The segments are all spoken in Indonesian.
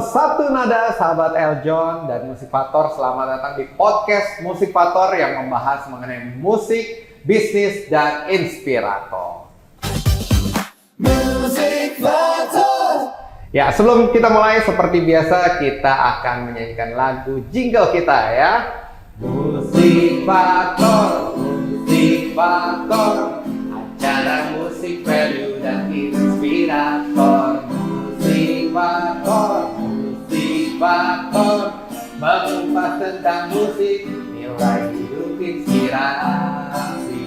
satu nada sahabat Eljon dan Musikator, selamat datang di podcast Musikator yang membahas mengenai musik, bisnis, dan inspirator. Musikator. Ya, sebelum kita mulai seperti biasa kita akan menyanyikan lagu jingle kita ya. Musikator, Musikator, acara musik value dan inspirator. Musikator, mengupas tentang musik, nilai hidup inspirasi.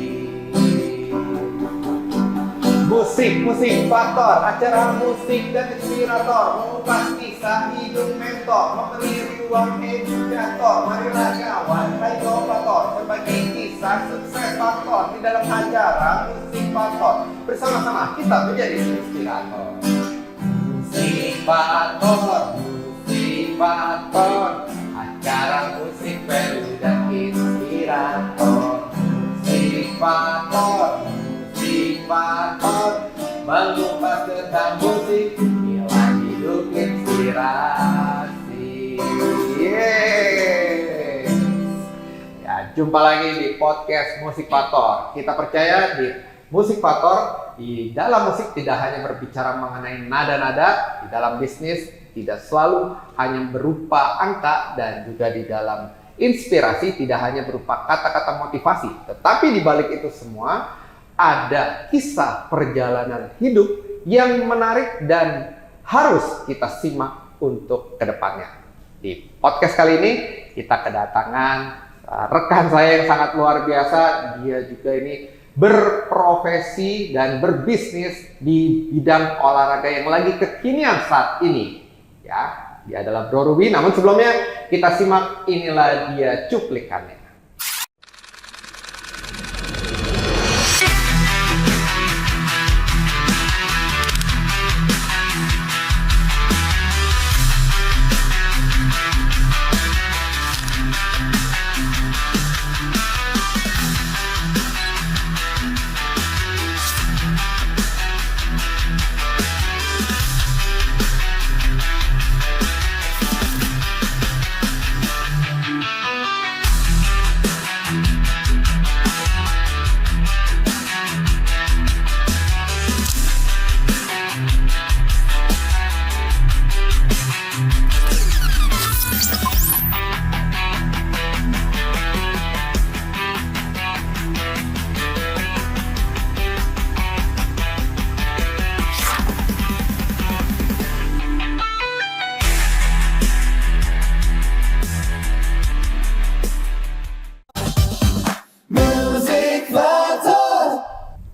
Musikator, acara musik dan inspirator, mengupas kisah hidup mentor, memberi ruang edukator. Marilah kawan, hai inovator, berbagi kisah sukses faktor di dalam acara Musikator. Bersama-sama kita menjadi inspirator. Musikator, acara musik value dan inspirator. Musikator, mengupas tentang musik, nilai hidup inspirasi. Ya, jumpa lagi di podcast Musikator. Kita percaya di Musikator, di dalam musik tidak hanya berbicara mengenai nada-nada, di dalam bisnis tidak selalu hanya berupa angka, dan juga di dalam inspirasi tidak hanya berupa kata-kata motivasi, tetapi di balik itu semua ada kisah perjalanan hidup yang menarik dan harus kita simak untuk kedepannya. Di podcast kali ini kita kedatangan rekan saya yang sangat luar biasa. Dia juga ini berprofesi dan berbisnis di bidang olahraga yang lagi kekinian saat ini. Ya, dia adalah Bro Ruby. Namun sebelumnya kita simak inilah dia cuplikannya.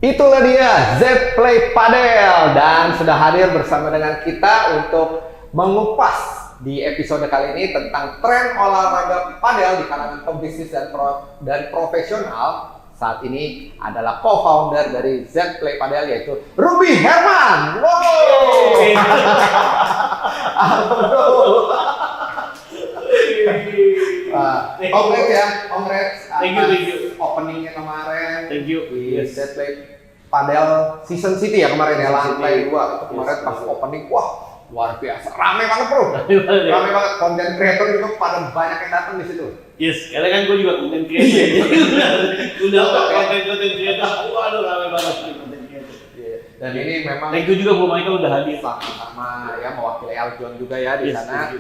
Itulah dia Zplay Padel, dan sudah hadir bersama dengan kita untuk mengupas di episode kali ini tentang tren olahraga padel di kalangan pebisnis dan profesional. Saat ini adalah co-founder dari Zplay Padel, yaitu Ruby Herman. Wow. Congrats ya, congrats. Thank you. Openingnya kemarin. Thank you. Di Zplay Padel Season City ya kemarin ya, lantai 2 itu kemarin pas opening, wah luar biasa, rame banget bro, rame banget, konten kreator juga pada banyak yang datang di situ. Yes, karena kan gue juga konten kreator. Udah konten kreator, waduh rame banget konten kreator. Dan ini memang thank you juga Bu Michael udah hadir sama ya, mewakili Eljon juga ya di sana.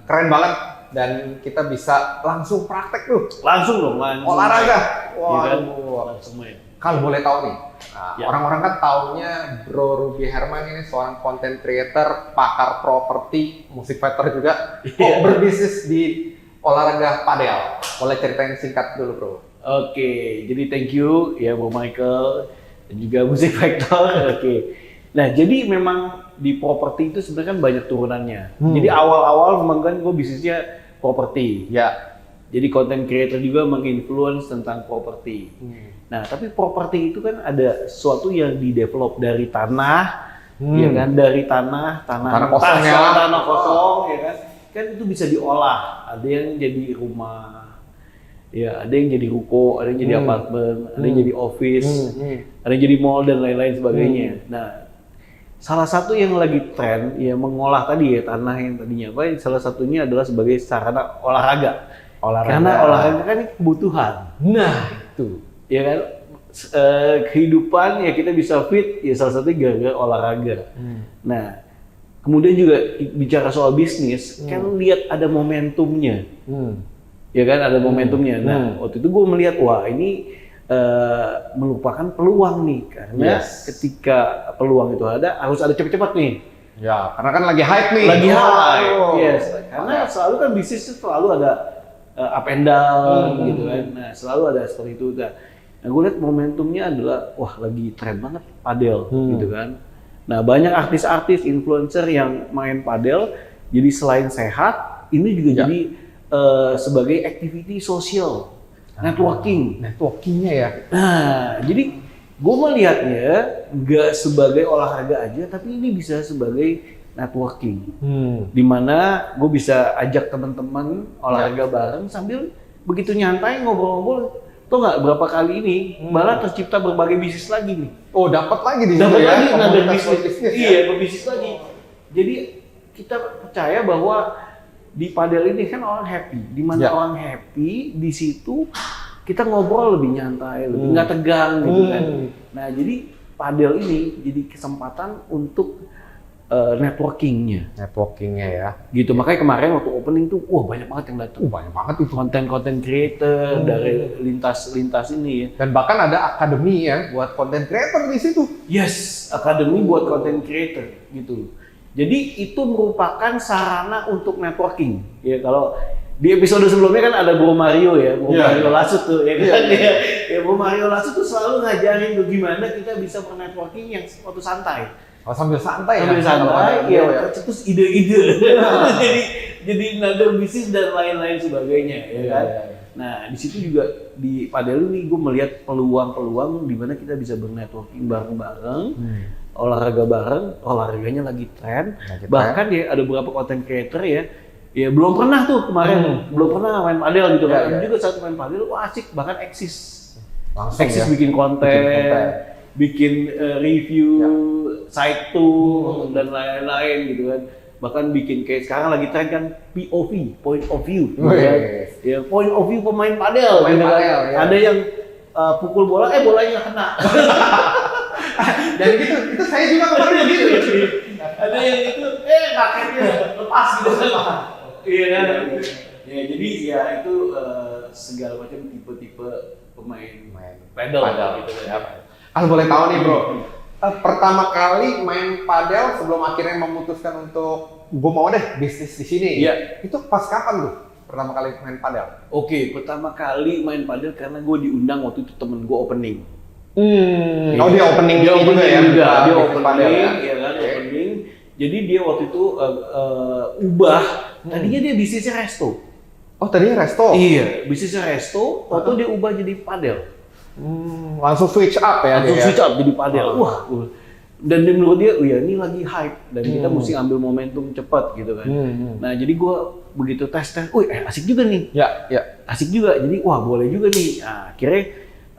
Keren banget, dan kita bisa langsung praktek tuh. Langsung olahraga. Waduh, langsung main. Kalau boleh tahu nih, Ya. orang-orang kan taunya Bro Ruby Herman ini seorang content creator, pakar properti, musik fighter juga, berbisnis di olahraga padel. Boleh ceritain singkat dulu bro. Oke, jadi thank you ya Bu Michael dan juga musik factor. Oke. Nah, jadi memang di properti itu sebenarnya kan banyak turunannya. Jadi awal-awal memang kan gue bisnisnya properti. Ya. Jadi content creator juga menginfluence tentang properti. Nah, tapi properti itu kan ada sesuatu yang di-develop dari tanah, ya kan, dari tanah kosong ya. Tanah kosong, ya kan. Kan itu bisa diolah. Ada yang jadi rumah, ya, ada yang jadi ruko, ada yang jadi apartemen, ada yang jadi office, ada yang jadi mall dan lain-lain sebagainya. Nah, salah satu yang lagi tren ya mengolah tadi ya tanah yang tadinya apa? Salah satunya adalah sebagai sarana olahraga. Karena olahraga kan ini kebutuhan. Nah, itu. Ya kan kehidupan ya kita bisa fit ya salah satunya gara-gara olahraga. Nah, kemudian juga bicara soal bisnis kan lihat ada momentumnya. Ya kan ada momentumnya. Nah, waktu itu gue melihat wah ini merupakan peluang nih karena ketika peluang itu ada harus ada cepat-cepat nih. Ya, karena kan lagi hype nih. Lagi hype. Yes. Karena selalu kan bisnis itu selalu ada up and down gitu kan. Nah, selalu ada seperti itu. Nah, gue lihat momentumnya adalah wah lagi tren banget padel gitu kan. Nah, banyak artis-artis, influencer yang main padel. Jadi selain sehat, ini juga jadi sebagai activity sosial, networkingnya ya. Nah, jadi gue melihatnya nggak sebagai olahraga aja, tapi ini bisa sebagai networking. Dimana gue bisa ajak teman-teman olahraga bareng sambil begitu nyantai ngobrol-ngobrol. Tuh nggak berapa kali ini malah tercipta berbagai bisnis lagi nih. Oh, dapat lagi di Dapat situ ya. lagi ada bisnis. Iya, berbisnis lagi. Jadi kita percaya bahwa di padel ini kan orang happy. Di mana orang happy di situ kita ngobrol lebih nyantai, lebih nggak tegang gitu kan. Nah, jadi padel ini jadi kesempatan untuk networkingnya ya. gitu. Makanya kemarin waktu opening tuh wah banyak banget yang datang. Banyak banget itu. Konten creator dari lintas ini ya. Dan bahkan ada akademi ya buat content creator di situ. Yes, akademi buat content creator gitu. Jadi itu merupakan sarana untuk networking. Ya kalau di episode sebelumnya kan ada Bro Mario ya, Mario Lasut tuh ya kan. Ya Bro Mario Lasut tuh selalu ngajarin tuh gimana kita bisa bernetworking yang waktu santai. Oh, sambil santai sambil santai ya, terus ide-ide. jadi nada bisnis dan lain-lain sebagainya ya kan. Nah, di situ juga di padel ini gue melihat peluang-peluang di mana kita bisa bernetworking bareng-bareng. Olahraga bareng, olahraganya lagi tren. Bahkan ya ada beberapa content creator ya belum pernah tuh kemarin, belum pernah main padel gitu kan. Juga saat main padel, wah asik, bahkan eksis bikin konten, bikin review, site tour dan lain-lain gitu kan. Bahkan bikin kayak sekarang lagi tren kan POV, point of view, gitu kan. Ya point of view pemain padel, gitu kan. Ada yang pukul bola, bolanya nggak kena. Dan itu saya juga kemarin gitu. Ada yang itu, raketnya lepas gitu kan. Iya kan. Ya jadi ya itu segala macam tipe-tipe pemain padel gitu kan. Kalau boleh tahu nih bro, pertama kali main padel sebelum akhirnya memutuskan untuk gue mau deh bisnis di sini. Iya. Itu pas kapan tuh pertama kali main padel? Oke, pertama kali main padel karena gue diundang waktu itu temen gue opening. Oh dia opening juga ya? Dia opening, ya kan opening. Jadi dia waktu itu ubah. Tadinya dia bisnisnya resto. Oh tadinya resto? Iya, bisnisnya resto. Waktu dia ubah jadi padel. Langsung switch up ya? Langsung switch up jadi padel. Wah, dan menurut dia, ini lagi hype dan kita mesti ambil momentum cepat gitu kan. Nah jadi gue begitu tes, asik juga nih. Ya. Asik juga. Jadi wah boleh juga nih. Nah, akhirnya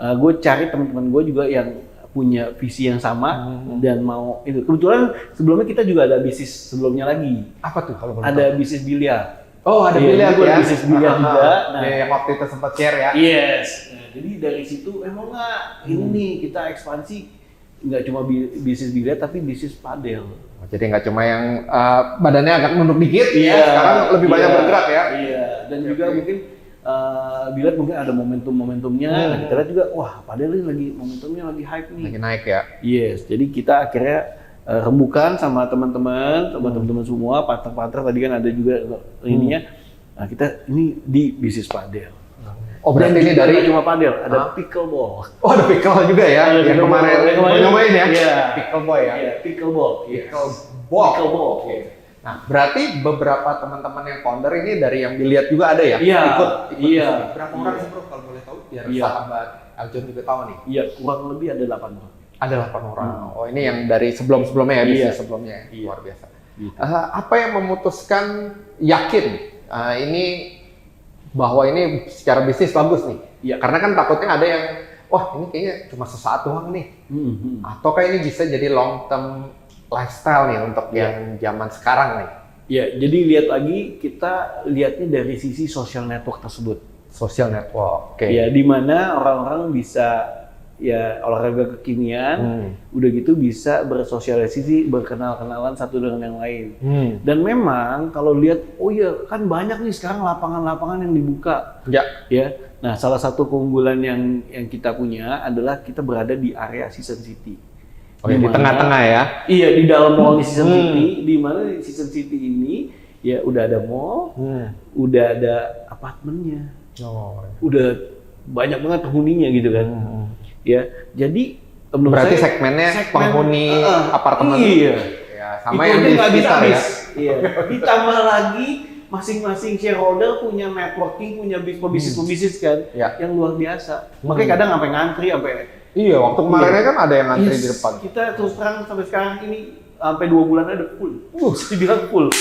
gue cari teman-teman gue juga yang punya visi yang sama dan mau itu. Kebetulan sebelumnya kita juga ada bisnis sebelumnya lagi. Apa tuh kalau boleh ada tahu? Bisnis biliar. Oh ada biliar ya? Bisnis biliar juga. Nah yang waktu itu sempat share ya? Yes. Nah, jadi dari situ emang nggak ini nih kita ekspansi nggak cuma bisnis biliar tapi bisnis padel. Jadi nggak cuma yang badannya agak nunduk dikit, sekarang lebih banyak bergerak ya? Iya. Dan juga mungkin biliar mungkin ada momentumnya. Nah, kita lihat juga, wah padel ini lagi momentumnya lagi hype nih. Lagi naik ya? Yes. Jadi kita akhirnya rembukan sama teman-teman semua, partner-partner tadi kan ada juga ininya. Nah kita ini di bisnis padel. Oh berarti ini dari cuma padel, ada pickleball. Oh ada pickle juga ya? Yang kemarin nyobain ya? Iya. Pickleball ya? Iya, pickleball. Pickleball. Nah berarti beberapa teman-teman yang founder ini dari yang dilihat juga ada ya? Ikut. Iya. Berapa orang sih bro kalau boleh tahu? Biar sahabat Aljon juga tahu nih. Iya, kurang lebih ada 8 orang. Ada 8 orang. Oh ini yang dari sebelumnya ya, bisnis sebelumnya. Luar biasa. Apa yang memutuskan yakin ini bahwa ini secara bisnis bagus nih? Iya. Karena kan takutnya ada yang, wah ini kayaknya cuma sesaat doang nih. Atau kayak ini bisa jadi long term lifestyle nih untuk yang zaman sekarang nih. Ya, jadi kita lihatnya dari sisi social network tersebut. Social network. Oke. Ya, di mana orang-orang bisa ya olahraga kekinian, udah gitu bisa bersosialisasi, berkenal-kenalan satu dengan yang lain. Dan memang kalau lihat, oh ya kan banyak nih sekarang lapangan-lapangan yang dibuka. Ya. Nah, salah satu keunggulan yang kita punya adalah kita berada di area Season City. Oke, di tengah-tengah ya? Iya, di dalam mall di Season City, di mana di Season City ini ya udah ada mall, udah ada apartemennya, udah banyak banget penghuninya gitu kan. Ya, jadi berarti segmennya penghuni apartemen. Iya. Ya, sama itu yang di sekitar ya. Iya. Ditambah lagi masing-masing shareholder punya networking, punya pebisnis kan, yang luar biasa. Makanya kadang sampai ngantri, sampai iya, waktu kemarinnya kan ada yang ngantri di depan. Kita terus terang sampai sekarang ini sampai 2 bulan ada full. Bisa dibilang full.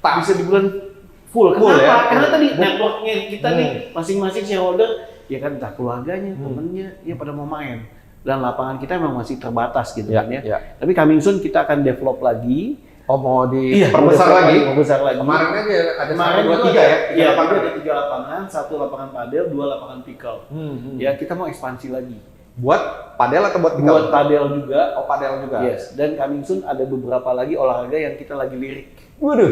Bisa dibilang full. Kenapa? Ya? Karena tadi networknya kita nih masing-masing shareholder ya kan entah keluarganya, temennya, ya pada mau main. Dan lapangan kita memang masih terbatas gitu kan ya. Tapi coming soon kita akan develop lagi. Oh, mau diperbesar lagi? Membesar lagi. Kemarin aja ada kemarin 1, 2, 3 ya? Iya, ada 3 lapangan, 1 lapangan padel, 2 lapangan pickle. Ya, kita mau ekspansi lagi. Buat padel atau buat pickle? Buat padel juga. Oh, padel juga. Yes, dan coming soon ada beberapa lagi olahraga yang kita lagi lirik. Waduh.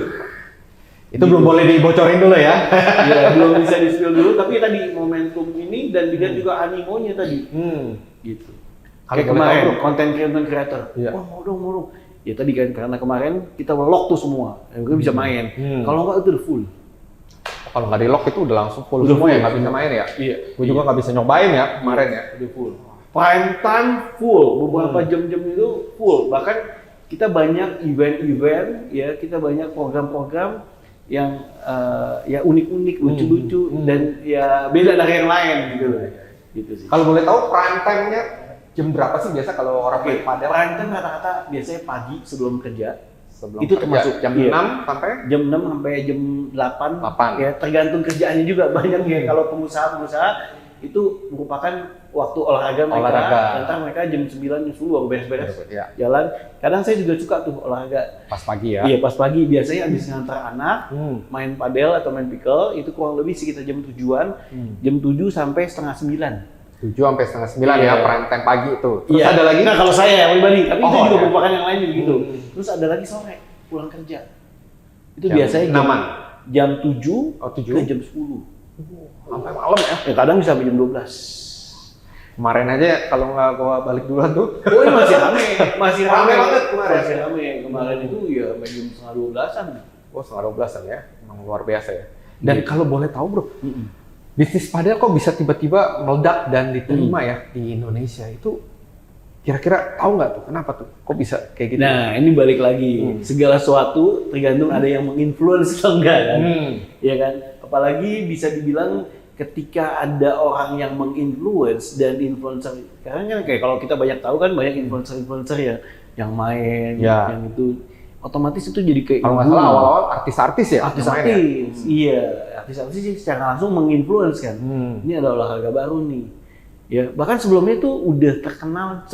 Itu belum boleh dibocorin dulu ya? Iya, belum bisa di-spill dulu, tapi tadi momentum ini dan dilihat juga animonya tadi. Gitu. Kayak kemarin, content creator. Wah, mau dong. Ya tadi kan, karena kemarin kita lock tuh semua, yang gue bisa main. Kalau enggak itu udah full. Kalau nggak di lock itu udah langsung full semua ya, nggak bisa main ya? Iya. Gue juga nggak bisa nyobain ya kemarin ya. Udah full. Prime time full, beberapa jam-jam itu full. Bahkan kita banyak event-event, ya kita banyak program-program yang ya unik-unik, lucu-lucu dan ya beda dari yang lain gitu loh. Gitu sih. Kalau boleh tahu prime time-nya jam berapa sih biasa kalau orang main padel? Prime time rata-rata biasanya pagi sebelum kerja. Itu termasuk jam 6 sampai jam 6 sampai jam 8. Ya tergantung kerjaannya juga banyak ya. Kalau pengusaha itu merupakan waktu olahraga mereka. Nanti mereka jam 9 jam 10 baru beres-beres jalan. Kadang saya juga suka tuh olahraga pas pagi ya. Iya, pas pagi biasanya habis ngantar anak main padel atau main pickle itu kurang lebih sekitar jam 7-an. Jam 7 sampai setengah 9. 7 sampai setengah 9 ya, prime time pagi itu. Terus ada lagi? Nah, kalau saya pribadi, tapi itu juga merupakan yang lain juga gitu. Terus ada lagi sore, pulang kerja. Itu jam biasanya jam 7 ke jam 10. Sampai malam ya? Ya kadang bisa sampai jam 12. Kemarin aja kalau nggak gua balik duluan tuh. Oh, ini masih rame banget kemarin. Masih rame. Kemarin itu ya sampai jam setengah 12-an. Oh, setengah 12-an ya. Emang luar biasa ya. Dan kalau boleh tahu, Bro, bisnis padel kok bisa tiba-tiba meledak dan diterima ya di Indonesia itu, kira-kira tahu nggak tuh kenapa tuh kok bisa kayak gitu? Nah, ini balik lagi segala sesuatu tergantung ada yang menginfluence atau enggak kan, ya kan? Apalagi bisa dibilang ketika ada orang yang menginfluence dan influencer, karena kan kayak kalau kita banyak tahu kan banyak influencer ya yang main, yang itu otomatis itu jadi kayak kalau nggak salah awal-awal artis-artis ya? Artis-artis, iya. Artis-artis sih secara langsung menginfluence kan. Ini ada olahraga baru nih. Ya, bahkan sebelumnya itu udah terkenal,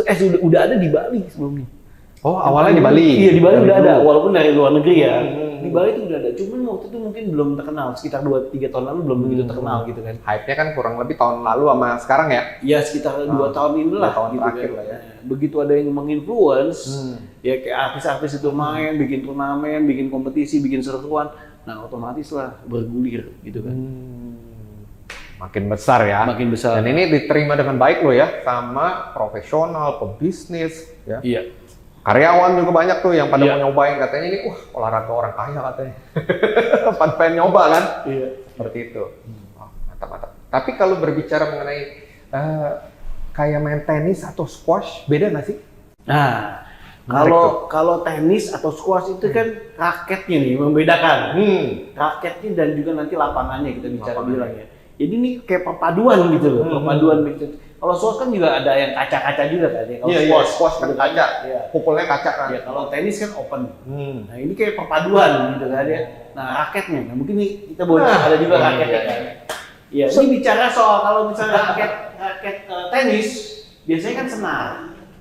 udah ada di Bali sebelumnya. Oh, awalnya di Bali? Iya, di Bali udah ada, walaupun dari luar negeri ya. Di Bali itu udah ada, cuman waktu itu mungkin belum terkenal, sekitar 2-3 tahun lalu belum begitu terkenal gitu kan. Hype-nya kan kurang lebih tahun lalu sama sekarang ya? Iya, sekitar 2 tahun inilah. 2 tahun gitu terakhir kan. lah ya. Begitu ada yang menginfluence, ya kayak artis-artis itu main, bikin turnamen, bikin kompetisi, bikin seruan, nah otomatis lah bergulir gitu kan. Makin besar ya. Makin besar. Dan ini diterima dengan baik loh ya sama profesional, pebisnis ya. Iya. Karyawan juga banyak tuh yang pada mau nyobain, katanya ini olahraga orang kaya katanya. Pada pengen nyoba kan? Iya. Seperti itu. Oh, mantap. Tapi kalau berbicara mengenai kayak main tenis atau squash, beda nggak sih? Nah, kalau tenis atau squash itu kan raketnya nih membedakan. Raketnya dan juga nanti lapangannya kita bicara bilang ya. Jadi ini kayak perpaduan gitu loh, perpaduan gitu. Kalau squash kan juga ada yang kaca-kaca juga kan ya. Kalau squash kan kaca, pukulnya kaca kan. Ya, kalau tenis kan open. Nah, ini kayak perpaduan gitu kan ya. Nah, raketnya, nah mungkin nih kita boleh ada juga raketnya kan. Ya, ini bicara soal kalau misalnya raket tenis biasanya kan senar.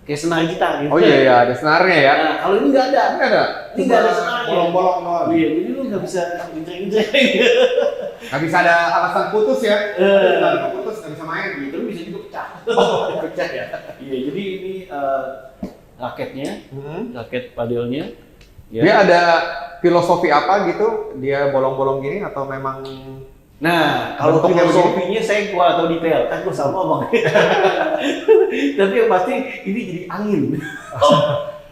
kayak senar gitar gitu. Oh iya, ada senarnya ya. Nah, kalau ini nggak ada. Nggak ada. Ini nggak ada senarnya. Bolong-bolong doang. Iya, jadi lu nggak bisa ngincer-ngincer. Nggak bisa ada alasan putus ya. Kalau putus nggak bisa main gitu. Itu bisa juga pecah. Oh, pecah ya. Iya, jadi ini raketnya, raket padelnya. Ya. Dia ada filosofi apa gitu? Dia bolong-bolong gini atau memang? Nah, kalau bentuknya filosofinya saya kurang tahu detail, kan gue sama bang. Tapi yang pasti ini jadi angin.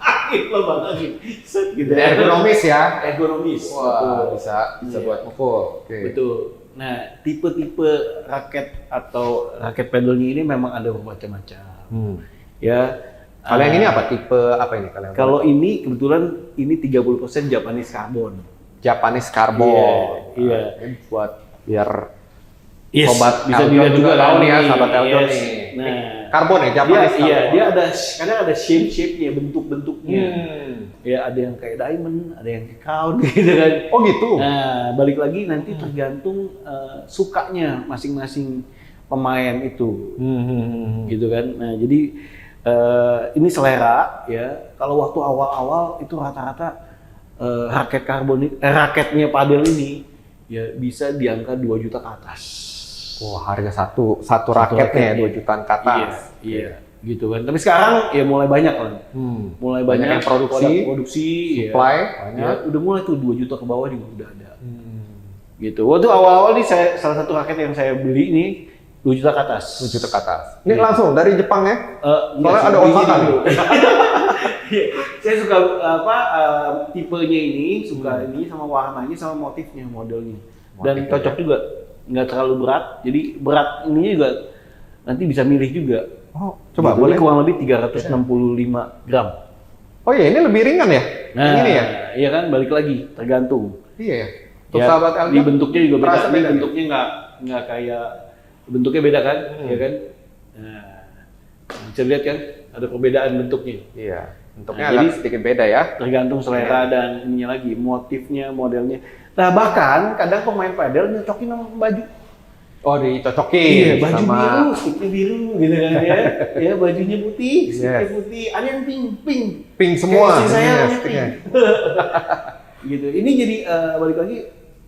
Angin loh bang, angin. Set gitu. Ergonomis ya? Ergonomis. Wah, bisa Iya. buat mukul. Oke. Betul. Nah, tipe-tipe raket atau raket padelnya ini memang ada bermacam-macam. Ya. Kalau yang ini apa? Tipe apa ini kalian? Kalau ini kebetulan ini 30% Japanese carbon. Japanese carbon. Iya. Ini buat biar Yes, sobat bisa Eldon dilihat juga tahu nih ya, nih. sahabat Eldon Yes. nih. Nah, Karbon ya, Japanese iya, carbon. dia ada kadang ada shape-nya, bentuk-bentuknya. Hmm. Ya ada yang kayak diamond, ada yang kayak crown gitu kan. Oh gitu. Nah, balik lagi nanti tergantung sukanya masing-masing pemain itu. Gitu kan. Nah, jadi ini selera ya. Kalau waktu awal-awal itu rata-rata raket karbon raketnya padel ini ya bisa di angka 2 juta ke atas. Wah, harga satu raketnya ya 2 jutaan ke atas. Iya, gitu kan. Tapi sekarang ya mulai banyak kan. Mulai banyak yang produksi, ya. supply, Ya, udah mulai tuh 2 juta ke bawah juga udah ada. Gitu. Waktu awal-awal nih salah satu raket yang saya beli ini 2 juta ke atas. 2 juta ke atas. Ini langsung dari Jepang ya? Soalnya ada Osaka nih. Saya suka tipenya ini, suka ini sama warnanya sama motifnya, modelnya. Dan cocok juga, nggak terlalu berat. Jadi berat ininya juga nanti bisa milih juga. Oh, coba gitu, boleh. ini kurang lebih 365 gram. Oh iya, ini lebih ringan ya? Nah, Yang ini ya? iya kan, balik lagi, tergantung. Iya ya. Untuk Ya, sahabat di Eldon, bentuknya juga beda. terasa Ini beda bentuknya nggak kayak bentuknya beda kan, ya kan? Nah, bisa lihat kan, ada perbedaan bentuknya. Iya. Bentuknya Nah, agak jadi- sedikit beda ya. Tergantung selera dan ininya lagi, motifnya, modelnya. Nah bahkan kadang pemain padel nyocokin sama baju. Oh, dicocokin Baju sama biru, sticknya biru gitu kan ya. Ya bajunya putih, sticknya Yes. putih. Ada yang pink. pink semua. Kayak istri saya Iya, warnanya sticknya. pink. Gitu. Ini jadi balik lagi,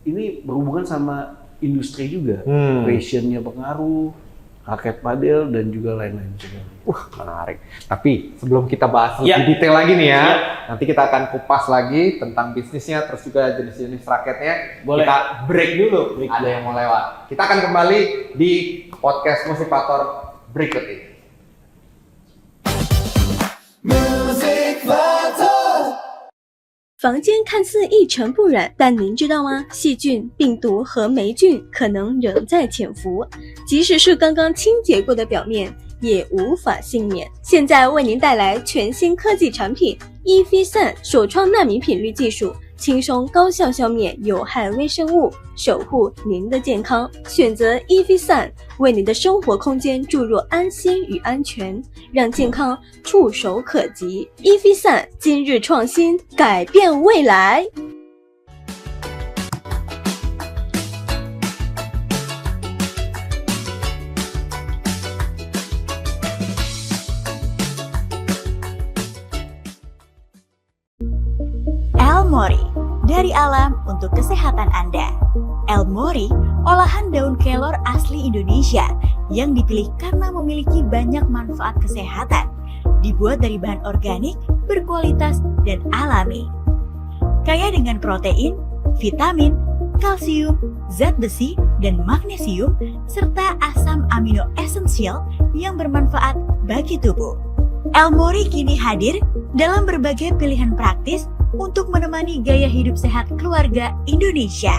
ini berhubungan sama industri juga. Fashionnya pengaruh, raket padel dan juga lain-lain sebagainya. Wah, menarik. Tapi sebelum kita bahas Ya. lebih detail lagi nih ya, Ya. nanti kita akan kupas lagi tentang bisnisnya, terus juga jenis-jenis raketnya. Boleh. Kita break dulu. Break Ada dulu. yang mau lewat. Kita akan kembali di podcast Musipator berikut ini. 房间看似一尘不染，但您知道吗？细菌、病毒和霉菌可能仍在潜伏，即使是刚刚清洁过的表面，也无法幸免。现在为您带来全新科技产品 EV3 首创纳米品率技术，轻松高效消灭有害微生物，守护您的健康。选择 EV3，为你的生活空间注入安心与安全，让健康触手可及。EV3 今日创新，改变未来。Elmori, dari alam untuk kesehatan Anda. Elmori, olahan daun kelor asli Indonesia yang dipilih karena memiliki banyak manfaat kesehatan. Dibuat dari bahan organik, berkualitas, dan alami. Kaya dengan protein, vitamin, kalsium, zat besi, dan magnesium, serta asam amino esensial yang bermanfaat bagi tubuh. Elmori kini hadir dalam berbagai pilihan praktis untuk menemani gaya hidup sehat keluarga Indonesia.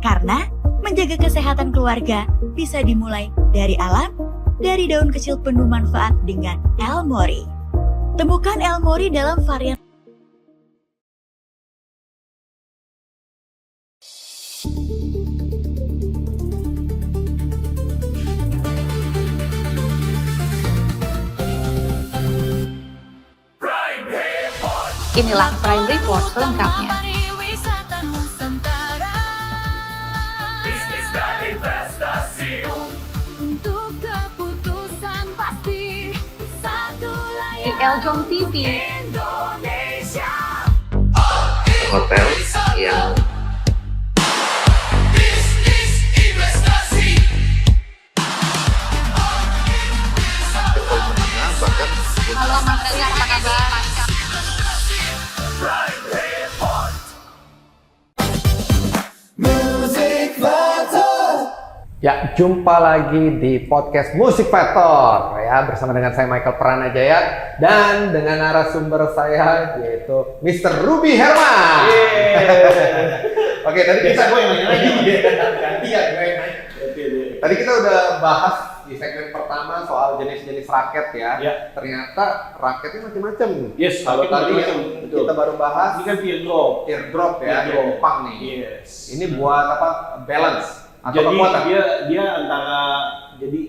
Karena menjaga kesehatan keluarga bisa dimulai dari alam, dari daun kecil penuh manfaat dengan Elmori. Temukan Elmori dalam varian Inilah Prime Report selengkapnya. Untuk keputusan pasti, satu layar di Eljong TV. Hotel yang level menengah bahkan Halo Mas Reza, apa kabar? Ya, jumpa lagi di podcast Musik Factor ya, bersama dengan saya Michael Pranajaya dan dengan narasumber saya yaitu Mr. Ruby Herman. Oke, tadi kita gue yang nanya lagi. gantian gue yang nanya. Tadi kita udah bahas di segmen pertama soal jenis-jenis raket ya. Ya. Ternyata raketnya macam-macam. Yes, Kalau raket tadi macam-macam, yang betul. kita baru bahas Ini kan teardrop. teardrop ya, Teardrop. dari Jepang nih. Yes. Ini buat apa? Balance atau Jadi kekuatan. dia antara jadi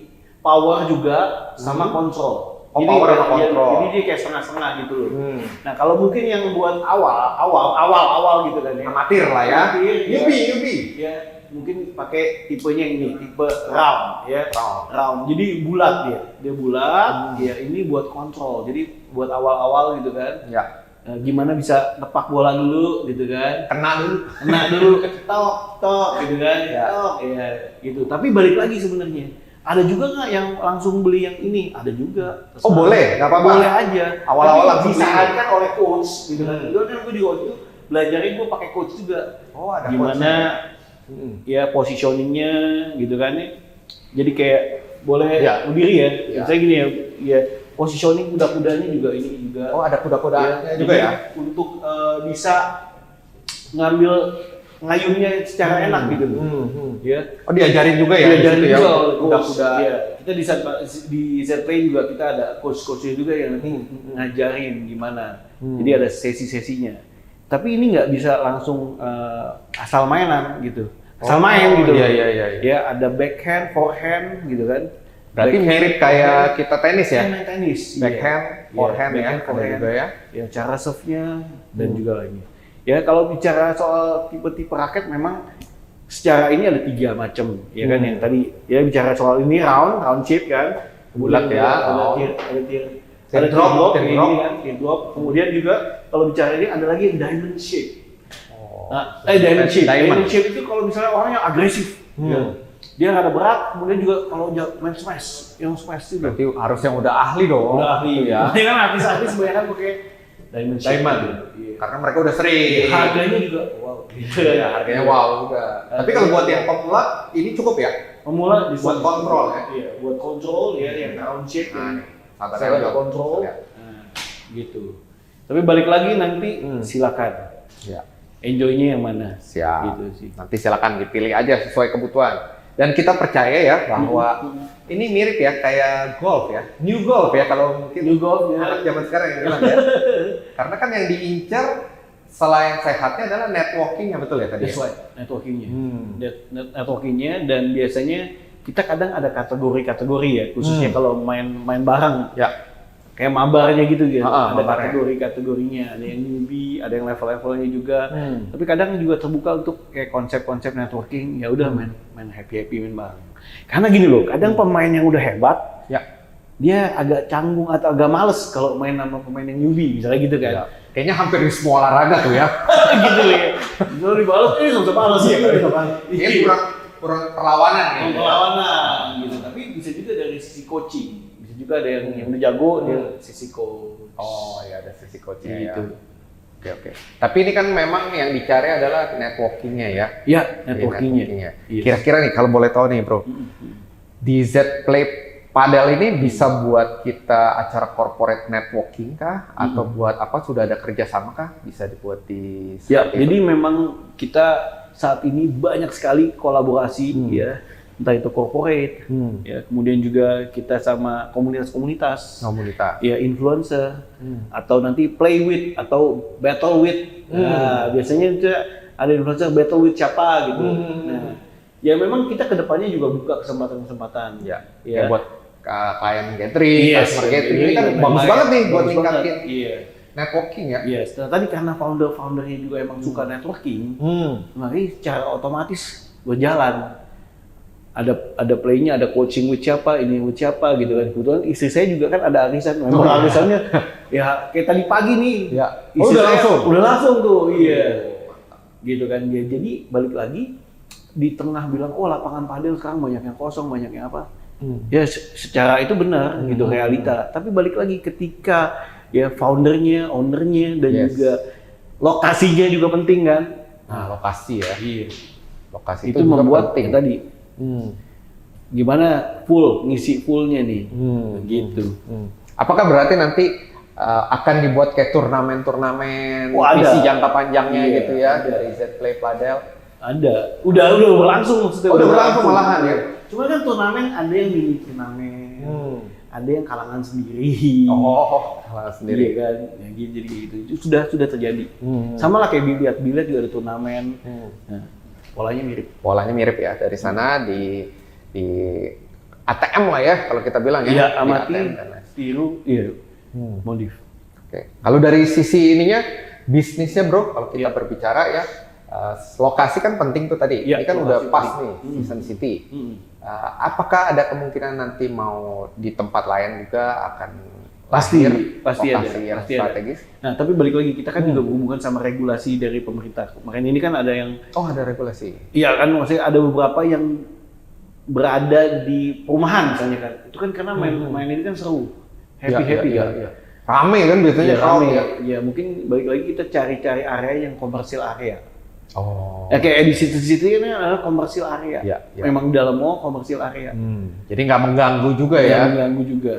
power juga sama kontrol. Oh, power sama kontrol. Jadi dia kayak setengah-setengah gitu loh. Hmm. Nah, kalau mungkin yang buat awal gitu kan ya. Amatir lah ya. Amatir, ya. Newbie. Ya, mungkin pakai tipenya ini, tipe round ya. Round. Jadi bulat dia. Dia bulat, ya ini buat kontrol. Jadi buat awal-awal gitu kan. Ya. Gimana bisa nepak bola dulu gitu kan. Kena dulu. Dulu tok gitu kan. Ya. Tok ya gitu. Tapi balik lagi sebenarnya. Ada juga nggak yang langsung beli yang ini? Ada juga. Oh, boleh, nggak apa-apa. Boleh aja. Awal-awal Tapi langsung beli. disarankan oleh coach gitu kan. Dulu kan gue di coach itu belajarin gue pakai coach juga. Oh, ada Gimana coachnya. ya positioningnya gitu kan ya. Jadi kayak boleh Ya. berdiri ya. Ya. Misalnya gini ya positioning kuda-kudanya juga ini juga. Oh, ada kuda-kudanya juga jadi ya. Untuk bisa ngambil ngayunnya secara enak gitu loh. Ya. Oh, diajarin juga ya. Diajarin di situ juga ya. oleh coach. Kuda-kuda. Iya. Kita di Z-Play juga kita ada coach-coachnya juga yang nanti ngajarin gimana. Jadi ada sesi-sesinya. Tapi ini nggak bisa langsung asal mainan gitu. Asal main gitu. Iya. Ya ada backhand, forehand gitu kan. Berarti mirip kayak kita tenis ya. Main tenis. Backhand, Iya. forehand ya, Backhand, ada forehand. juga ya. Ya cara serve-nya dan juga lainnya. Ya kalau bicara soal tipe-tipe raket memang secara ini ada 3 macam ya kan yang tadi ya bicara soal ini round shape kan. Bulat Kemudian ya, Ada oh. teardrop Teardrop. ini kan, teardrop. Kemudian juga kalau bicara ini ada lagi yang diamond shape. Nah, diamond shape. Diamond shape itu kalau misalnya orang yang agresif. Ya. Dia nggak ada berat, kemudian juga kalau main smash, yang smash itu Berarti harus yang udah ahli dong. udah ahli ya. Ini kan artis-artis kebanyakan pakai diamond shape. Diamond. Iya. Karena mereka udah sering. Harganya juga wow. Ya, harganya wow juga. Tapi kalau buat yang pemula ini cukup ya. Pemula Buat kontrol ya. Iya, buat kontrol ya yang round shape. Nah, nih, sahabat Saya Eljo. ada kontrol. Lihat. Nah, gitu. Tapi balik lagi nanti silakan. Ya. Enjoy-nya yang mana? Siap. Gitu sih. Nanti silakan dipilih aja sesuai kebutuhan. Dan kita percaya ya bahwa ini mirip ya kayak golf ya. New golf ya kalau mungkin New golf ya. anak zaman sekarang yang bilang ya. Karena kan yang diincar selain sehatnya adalah networking ya, betul ya tadi. That's right, networking-nya. Hmm. Networking-nya dan biasanya kita kadang ada kategori-kategori ya, khususnya kalau main bareng. Ya. Kayak mabarnya gitu ya. Ada mabarnya. kategori-kategorinya, ada yang newbie, ada yang level-levelnya juga. Tapi kadang juga terbuka untuk kayak konsep-konsep networking. Ya udah main happy main bareng. Karena gini loh, kadang pemain yang udah hebat, Ya. dia agak canggung atau agak males kalau main sama pemain yang newbie, misalnya gitu kan. Ya. Kayaknya hampir di semua olahraga tuh ya. gitu ya. Kalau dibalas, nggak usah balas ya. Ini kurang perlawanan ya. Perlawanan gitu. Tapi bisa juga dari sisi coaching. Bisa juga ada yang udah jago, dia sisi coach. Oh ya, ada sisi coachnya Gitu. ya. Oke. Tapi ini kan memang yang dicari adalah networkingnya ya. Ya, networking-nya. Iya. Kira-kira nih kalau boleh tahu nih bro, di Z Play Padel ini bisa buat kita acara corporate networking kah? Atau buat apa? Sudah ada kerjasama kah? Bisa dibuat di Ya, seperti jadi itu? memang kita saat ini banyak sekali kolaborasi ya, entah itu corporate, ya, kemudian juga kita sama komunitas-komunitas, komunitas. ya influencer, atau nanti play with atau battle with. Nah, biasanya itu ada influencer battle with siapa gitu. Nah, ya memang kita kedepannya juga buka kesempatan-kesempatan. Ya, Ya. kayak buat klien gathering, customer gathering ini kan Bagus bagus banget nih buat bagus banget. ningkatin Iya. networking ya. Yes, nah, tadi karena founder-foundernya juga emang suka networking, makanya secara otomatis berjalan. ada playnya, ada coaching with siapa, ini with siapa gitu kan. Kebetulan istri saya juga kan ada arisan, memang arisannya ya kayak tadi pagi nih. Ya. Istri Udah saya langsung? Udah langsung tuh, iya. Gitu kan dia. Jadi balik lagi di tengah bilang, oh lapangan padel sekarang banyak yang kosong, banyak yang apa. Ya secara itu benar gitu realita. Tapi balik lagi ketika ya foundernya, ownernya dan juga lokasinya juga penting kan. Nah, lokasi ya. Iya. Lokasi Itu juga membuat penting. tadi gimana ngisi fullnya nih, gitu. Apakah berarti nanti akan dibuat kayak turnamen-turnamen Oh, ada. visi jangka panjangnya Iya, gitu ya ada. dari Z-Play Padel? Ada, udah berlangsung maksudnya. Udah berlangsung malahan ya? Cuma kan turnamen ada yang mini turnamen, ada yang kalangan sendiri. Kalah sendiri. Iya kan, ya, jadi gitu. Itu sudah terjadi. Sama lah kayak biliar juga ada turnamen. Nah, polanya mirip. Polanya mirip ya dari sana di ATM lah ya kalau kita bilang ya. Iya, Di amati, ATM dan lain. tiru, iya, modif. Oke. Kalau dari sisi ininya bisnisnya bro, kalau kita berbicara ya lokasi kan penting tuh tadi. Iya, Ini kan lokasi udah pas penting. nih Season City. Hmm. Apakah ada kemungkinan nanti mau di tempat lain juga akan Pasti lahir ada, lokasi yang pasti ada. strategis? Nah, tapi balik lagi kita kan juga berhubungan sama regulasi dari pemerintah. Makanya ini kan ada yang, Oh ada regulasi. iya kan, maksudnya ada beberapa yang berada di perumahan misalnya kan. Itu kan karena main ini kan seru, happy kan. Ya. Rame kan biasanya Iya, crowd rame. ya. Ya mungkin balik lagi kita cari-cari area yang komersial area. Oh. Ya kayak di situ-situ ini adalah komersial area. Iya, iya. Memang dalam mall komersial area. Jadi nggak mengganggu juga Yang ya. mengganggu juga.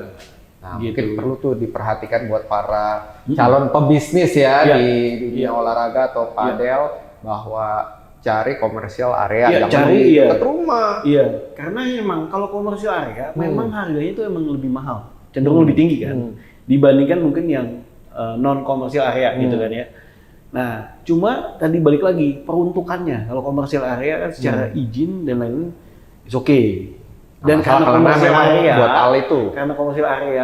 Nah, Gitu. mungkin perlu tuh diperhatikan buat para calon pebisnis ya Iya. di dunia Iya. olahraga atau padel bahwa cari komersial area Iya, yang cari, lebih iya. dekat rumah. Iya, karena memang kalau komersial area memang harganya itu emang lebih mahal, cenderung lebih tinggi kan dibandingkan mungkin yang non komersial area gitu kan ya. Nah, cuma tadi balik lagi peruntukannya kalau komersial area kan secara izin dan lain-lain is okay. Dan karena komersial memang area, buat hal itu. karena komersial area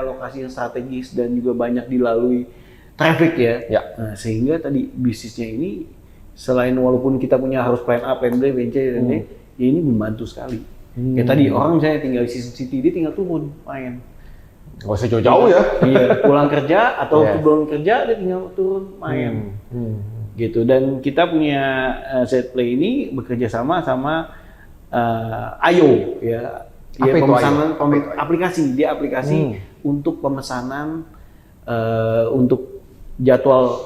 lokasi yang strategis dan juga banyak dilalui traffic ya. Ya. Nah, sehingga tadi bisnisnya ini selain walaupun kita punya harus plan A, plan B, plan C, dan D, ya ini membantu sekali. Kayak tadi orang misalnya tinggal di Season City, dia tinggal turun main. Gak usah jauh-jauh ya. Iya, pulang kerja atau Yes. sebelum kerja dia tinggal turun main. Gitu. Dan kita punya Z-Play ini bekerja sama Ayo ya. Apa itu Pemesanan Ayo? Apa itu Ayo? aplikasi, dia aplikasi untuk pemesanan untuk jadwal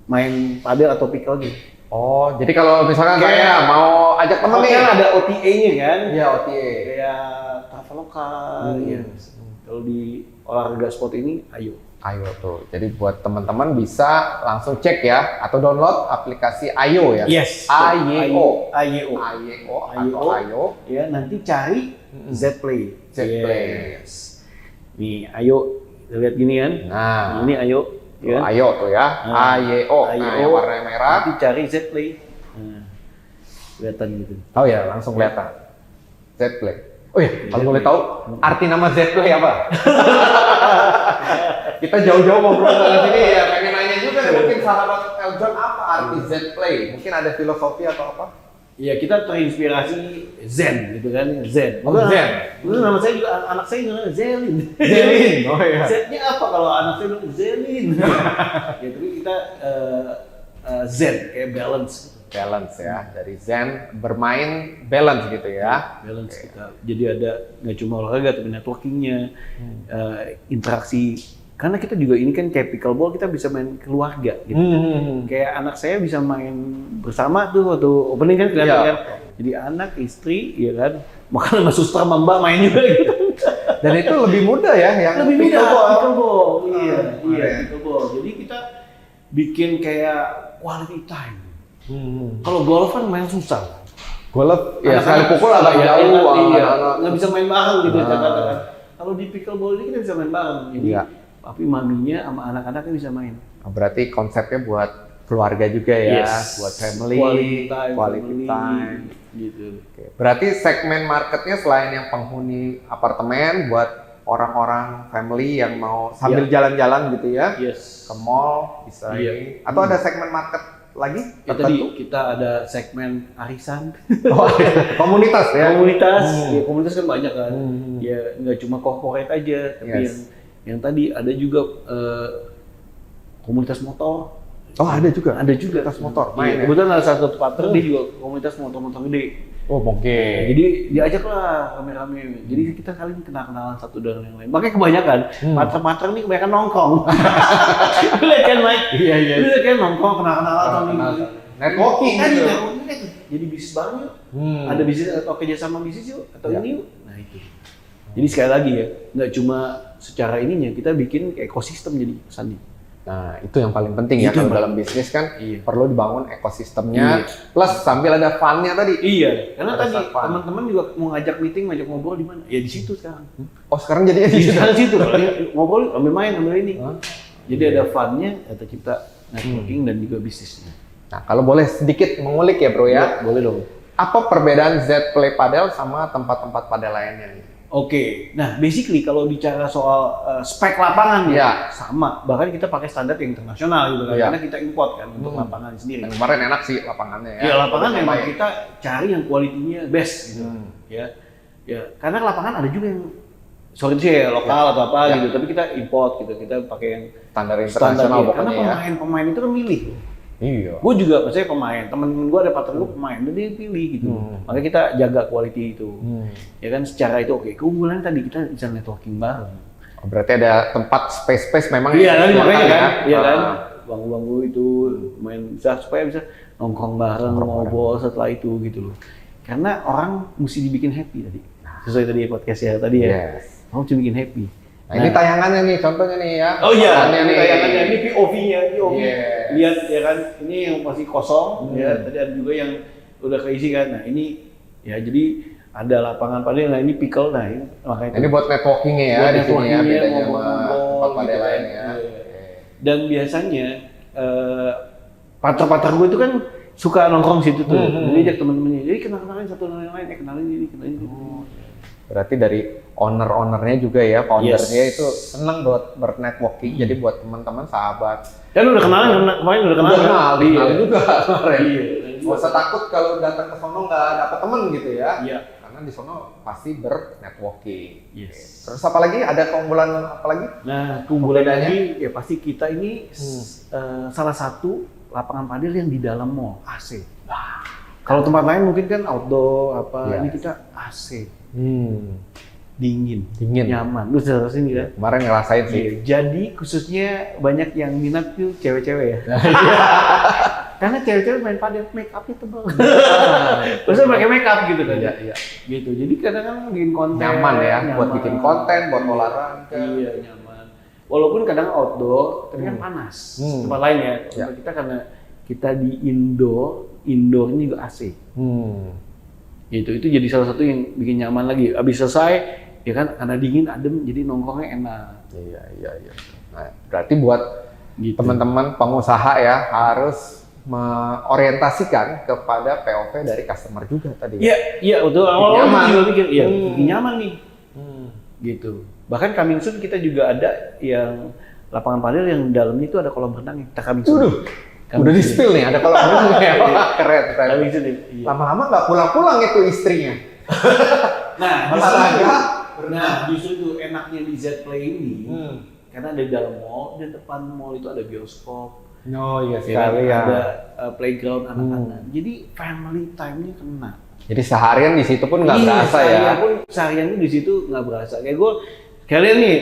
main padel atau pickle game. Oh, jadi kalau misalkan saya mau ajak temen nih. Kan ada OTA-nya kan? Iya, OTA. Kayak Traveloka, ya. Kalau di olahraga sport ini, Ayo. Ayo tuh. Jadi buat teman-teman bisa langsung cek ya atau download aplikasi Ayo ya. Yes. AYO. AYO. AYO atau Ayo. Ya, nanti cari Z-Play. Z-Play. Yes. Nih, Ayo. Kita lihat gini kan. Nah, Ini Ayo. tuh, Ya. Ayo tuh ya. AYO. Nah, yang warna merah. Nanti cari Z-Play. Nah, kelihatan gitu. Oh ya, langsung kelihatan. Z-Play. Oh ya, kalau boleh tahu arti nama Z-Play apa? Kita jauh-jauh ngobrol dari sini ya, pengen nanya juga nih, mungkin sahabat Eljon apa arti Z-Play? Mungkin ada filosofi atau apa? Iya, kita terinspirasi Zen gitu kan, Zen. Oh, Zen. Itu nama saya juga, anak saya juga Zelin. Zelin, oh iya. Z-nya apa kalau anak saya bilang Zelin? Ya, tapi kita Zen, kayak balance. Balance ya, dari Zen bermain balance gitu ya. Balance kita. Jadi ada nggak cuma olahraga tapi networkingnya, interaksi. Karena kita juga ini kan kayak pickleball kita bisa main keluarga gitu. Kayak anak saya bisa main bersama tuh waktu opening kan kelihatan Iya. kan. Jadi anak, istri, ya kan. Makanya sama suster sama mbak main juga gitu. Dan itu lebih mudah ya yang Lebih mudah pickleball. pickleball. Iya, keren. pickleball. Jadi kita bikin kayak quality time. Kalau golf kan main susah. Golf ya Anak-anak sekali pukul agak ya, jauh. iya, anak-anak. nggak bisa main bareng gitu Nah. katakan. Kalau di pickleball ini kita bisa main bareng. Jadi Iya. papi maminya sama anak-anaknya bisa main. Nah, berarti konsepnya buat keluarga juga ya, Yes. buat family, Quality time. time, gitu. Oke. Berarti segmen marketnya selain yang penghuni apartemen, buat orang-orang family yang mau sambil jalan-jalan gitu ya, Yes. ke mall bisa Iya. ini. Atau ada segmen market lagi Ya tadi kita ada segmen arisan, Oh, komunitas ya. komunitas, Hmm. ya komunitas kan banyak kan. Hmm. Ya nggak cuma corporate aja, tapi Yes. yang tadi ada juga komunitas motor. Oh, ada juga. Ada juga Komunitas motor, Iya, main ya? kebetulan ada satu partner dia juga komunitas motor-motor gede. Oh, oke. Jadi diajak lah rame-rame. Jadi kita saling kenal-kenalan satu dengan yang lain. Makanya kebanyakan partner-partner ini kebanyakan nongkrong. Lu lihat kan Mike? Iya, iya. Lu lihat kan nongkrong kenal-kenalan sama Kenal. ini. Networking Tadi gitu. networking kan. Jadi bisnis bareng yuk. Ada bisnis atau kerjasama bisnis yuk atau Ya. ini yuk. Nah itu. Jadi sekali lagi ya, nggak cuma secara ininya, kita bikin ekosistem jadi Sandi. Nah, itu yang paling penting ya Itu kalau yang dalam bisnis kan Iya. perlu dibangun ekosistemnya Iya. plus sambil ada fun-nya tadi. Iya, karena Pada tadi saat fun. teman-teman juga mau ngajak meeting, ngajak ngobrol di mana? Ya di situ sekarang. Oh, sekarang jadinya di Di situ. situ, ngobrol, ambil main, ambil ini. Hah? Jadi ada fun-nya, ada cipta networking dan juga bisnisnya. Nah, kalau boleh sedikit mengulik ya, Bro ya. Boleh dong. Apa perbedaan Z Play Padel sama tempat-tempat padel lainnya nih? Oke, nah basically kalau bicara soal spek lapangan Iya. sama, bahkan kita pakai standar yang internasional gitu kan, Iya. karena kita import kan untuk Hmm. lapangan sendiri. Yang kemarin enak sih lapangannya ya. Ya lapangan Udah memang baik. kita cari yang kualitinya best gitu, ya. Ya karena lapangan ada juga yang sorry sih ya, lokal atau apa Ya. gitu, tapi kita import gitu, kita pakai yang Standar standar internasional ya. Karena pokoknya ya. pemain-pemain itu kan milih. Iya. Gue juga, maksudnya pemain, temen gue ada partner gue pemain, dan dia pilih gitu. Makanya kita jaga quality itu. Ya kan secara itu oke. Keunggulan tadi kita bisa networking bareng. Oh, berarti ada tempat space memang Iya kan, yang makanya kelihatan kan, iya kan. Ah. Bangku-bangku itu main bisa supaya bisa nongkrong bareng, ngobrol setelah itu gitu loh. Karena orang mesti dibikin happy tadi. Sesuai tadi podcast ya tadi ya. Yes. Orang mesti bikin happy. Nah, ini tayangannya nih, contohnya nih ya. Oh iya, Tayangannya ini nih. tayangannya, ini POV-nya, POV. Yes. Lihat ya kan, ini yang masih kosong, ya. Tadi ada juga yang udah keisi kan. Nah ini, ya jadi ada lapangan padel. Nah ini pickle, nah ini makanya. Ini buat networking-nya ya Buat di sini ya, networking-nya, bedanya sama ngobrol-ngobrol tempat padel gitu lain kan. ya. Iya. Dan biasanya partner-partner gue itu kan suka nongkrong situ tuh. Jadi ajak teman-temannya, jadi kenal-kenalin satu dengan yang lain, kenalin ini, kenalin ini. Berarti dari owner-ownernya juga ya, foundernya Yes. itu senang buat bernetworking. Jadi buat teman-teman, sahabat. Kan udah kenalan, kemarin udah kenalan. Udah kenal, Iya. kenal juga kemarin. Iya. Nggak usah takut kalau datang ke sono nggak dapet temen gitu ya. Iya. Karena di sono pasti bernetworking. Yes. Terus apa lagi? Ada keunggulan apa lagi? Nah, keunggulan Perbedaannya? lagi ya pasti kita ini salah satu lapangan padel yang di dalam mall AC. Kalau tempat lain mungkin kan outdoor apa, Iya. ini kita AC, dingin, Dingin. nyaman. Lu sudah sini kan? Kemarin ngerasain sih. Iya. Jadi khususnya banyak yang minat tuh cewek-cewek ya. Karena cewek-cewek main padel make upnya tebal. Terus pakai make up gitu kan? Iya, iya. Gitu. Jadi kadang-kadang bikin konten Nyaman ya, buat nyaman. bikin konten, buat olahraga. Iya, nyaman. Walaupun kadang outdoor, tapi kan panas. Tempat lain ya. Ya. Kita karena kita di indoornya juga AC. Gitu. Itu jadi salah satu yang bikin nyaman lagi. Abis selesai, ya kan karena dingin, adem, jadi nongkrongnya enak. Iya, iya, iya. Nah, berarti buat Gitu. teman-teman pengusaha ya harus mengorientasikan kepada POV dari customer juga tadi. Iya, iya betul. Awal-awal Nyaman. kita juga mikir, iya, bikin nyaman nih. Gitu. Bahkan coming soon kita juga ada yang lapangan padel yang dalamnya itu ada kolam renang yang kita coming soon. Waduh, udah di spill nih, ada kolam renang ya. Wah, keren, keren. Coming soon ya. Iya. Lama-lama nggak pulang-pulang itu istrinya. Nah, Olahraga. justru itu enaknya di Z Play ini, karena ada di dalam mall dan depan mall itu ada bioskop, Oh iya ya kan? sekali ya. Ada playground anak-anak. Jadi family time-nya kena. Jadi seharian di situ pun nggak berasa ya. Saya pun seharian tuh di situ nggak berasa. Kayak gue kalian nih,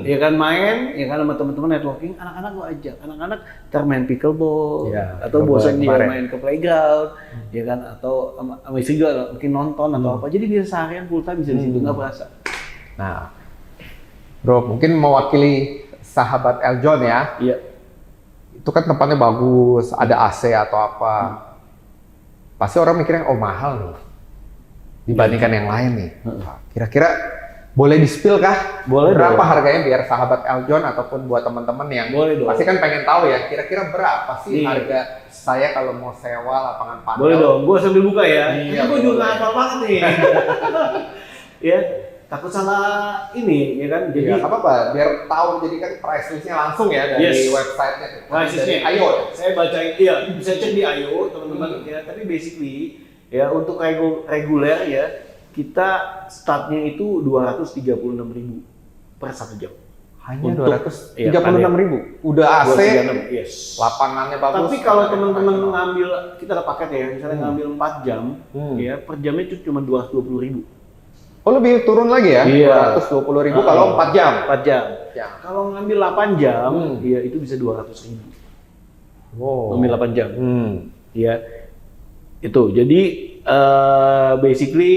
ya kan main, ya kan sama teman-teman networking, anak-anak gue ajak, anak-anak ntar main pickleball, Iya, atau pickleball bosan dia kemarin. main ke playground, ya kan, atau sama istri juga mungkin nonton atau apa. Jadi dia seharian full time bisa di situ nggak berasa. Nah, Bro, mungkin mewakili sahabat Eljon ya. Iya. Itu kan tempatnya bagus, ada AC atau apa. Pasti orang mikirnya, oh mahal nih. Dibandingkan yang lain nih. Nah, kira-kira boleh di-spill kah? Boleh Berapa dong. harganya biar sahabat Eljon ataupun buat teman-teman yang Boleh dong. pasti kan pengen tahu ya, kira-kira berapa sih Nih. harga saya kalau mau sewa lapangan padel? Boleh dong, gue sambil buka ya. Iya, Gue juga boleh. nggak hafal banget nih. Ya, takut salah ini ya kan. Jadi Jadi apa biar tahu, jadi kan price listnya langsung ya dari Yes. website-nya. Price listnya. Dari Ayo. Saya bacain, iya bisa cek di Ayo teman-teman ya. Tapi basically ya untuk reguler ya kita startnya itu 236.000 per 1 jam. Hanya Untuk- 236.000. Udah AC, 236, yes. lapangannya bagus. Tapi kalau ada teman-teman yang ngambil, kita ada paket ya, misalnya ngambil 4 jam, ya per jamnya itu cuma 220.000. Oh, lebih turun lagi ya? Iya. 220.000 kalau 4 jam. 4 jam. Ya. Kalau ngambil 8 jam, ya itu bisa 200.000. Wow. Ngambil 8 jam. Hmm. Ya, itu. Jadi basically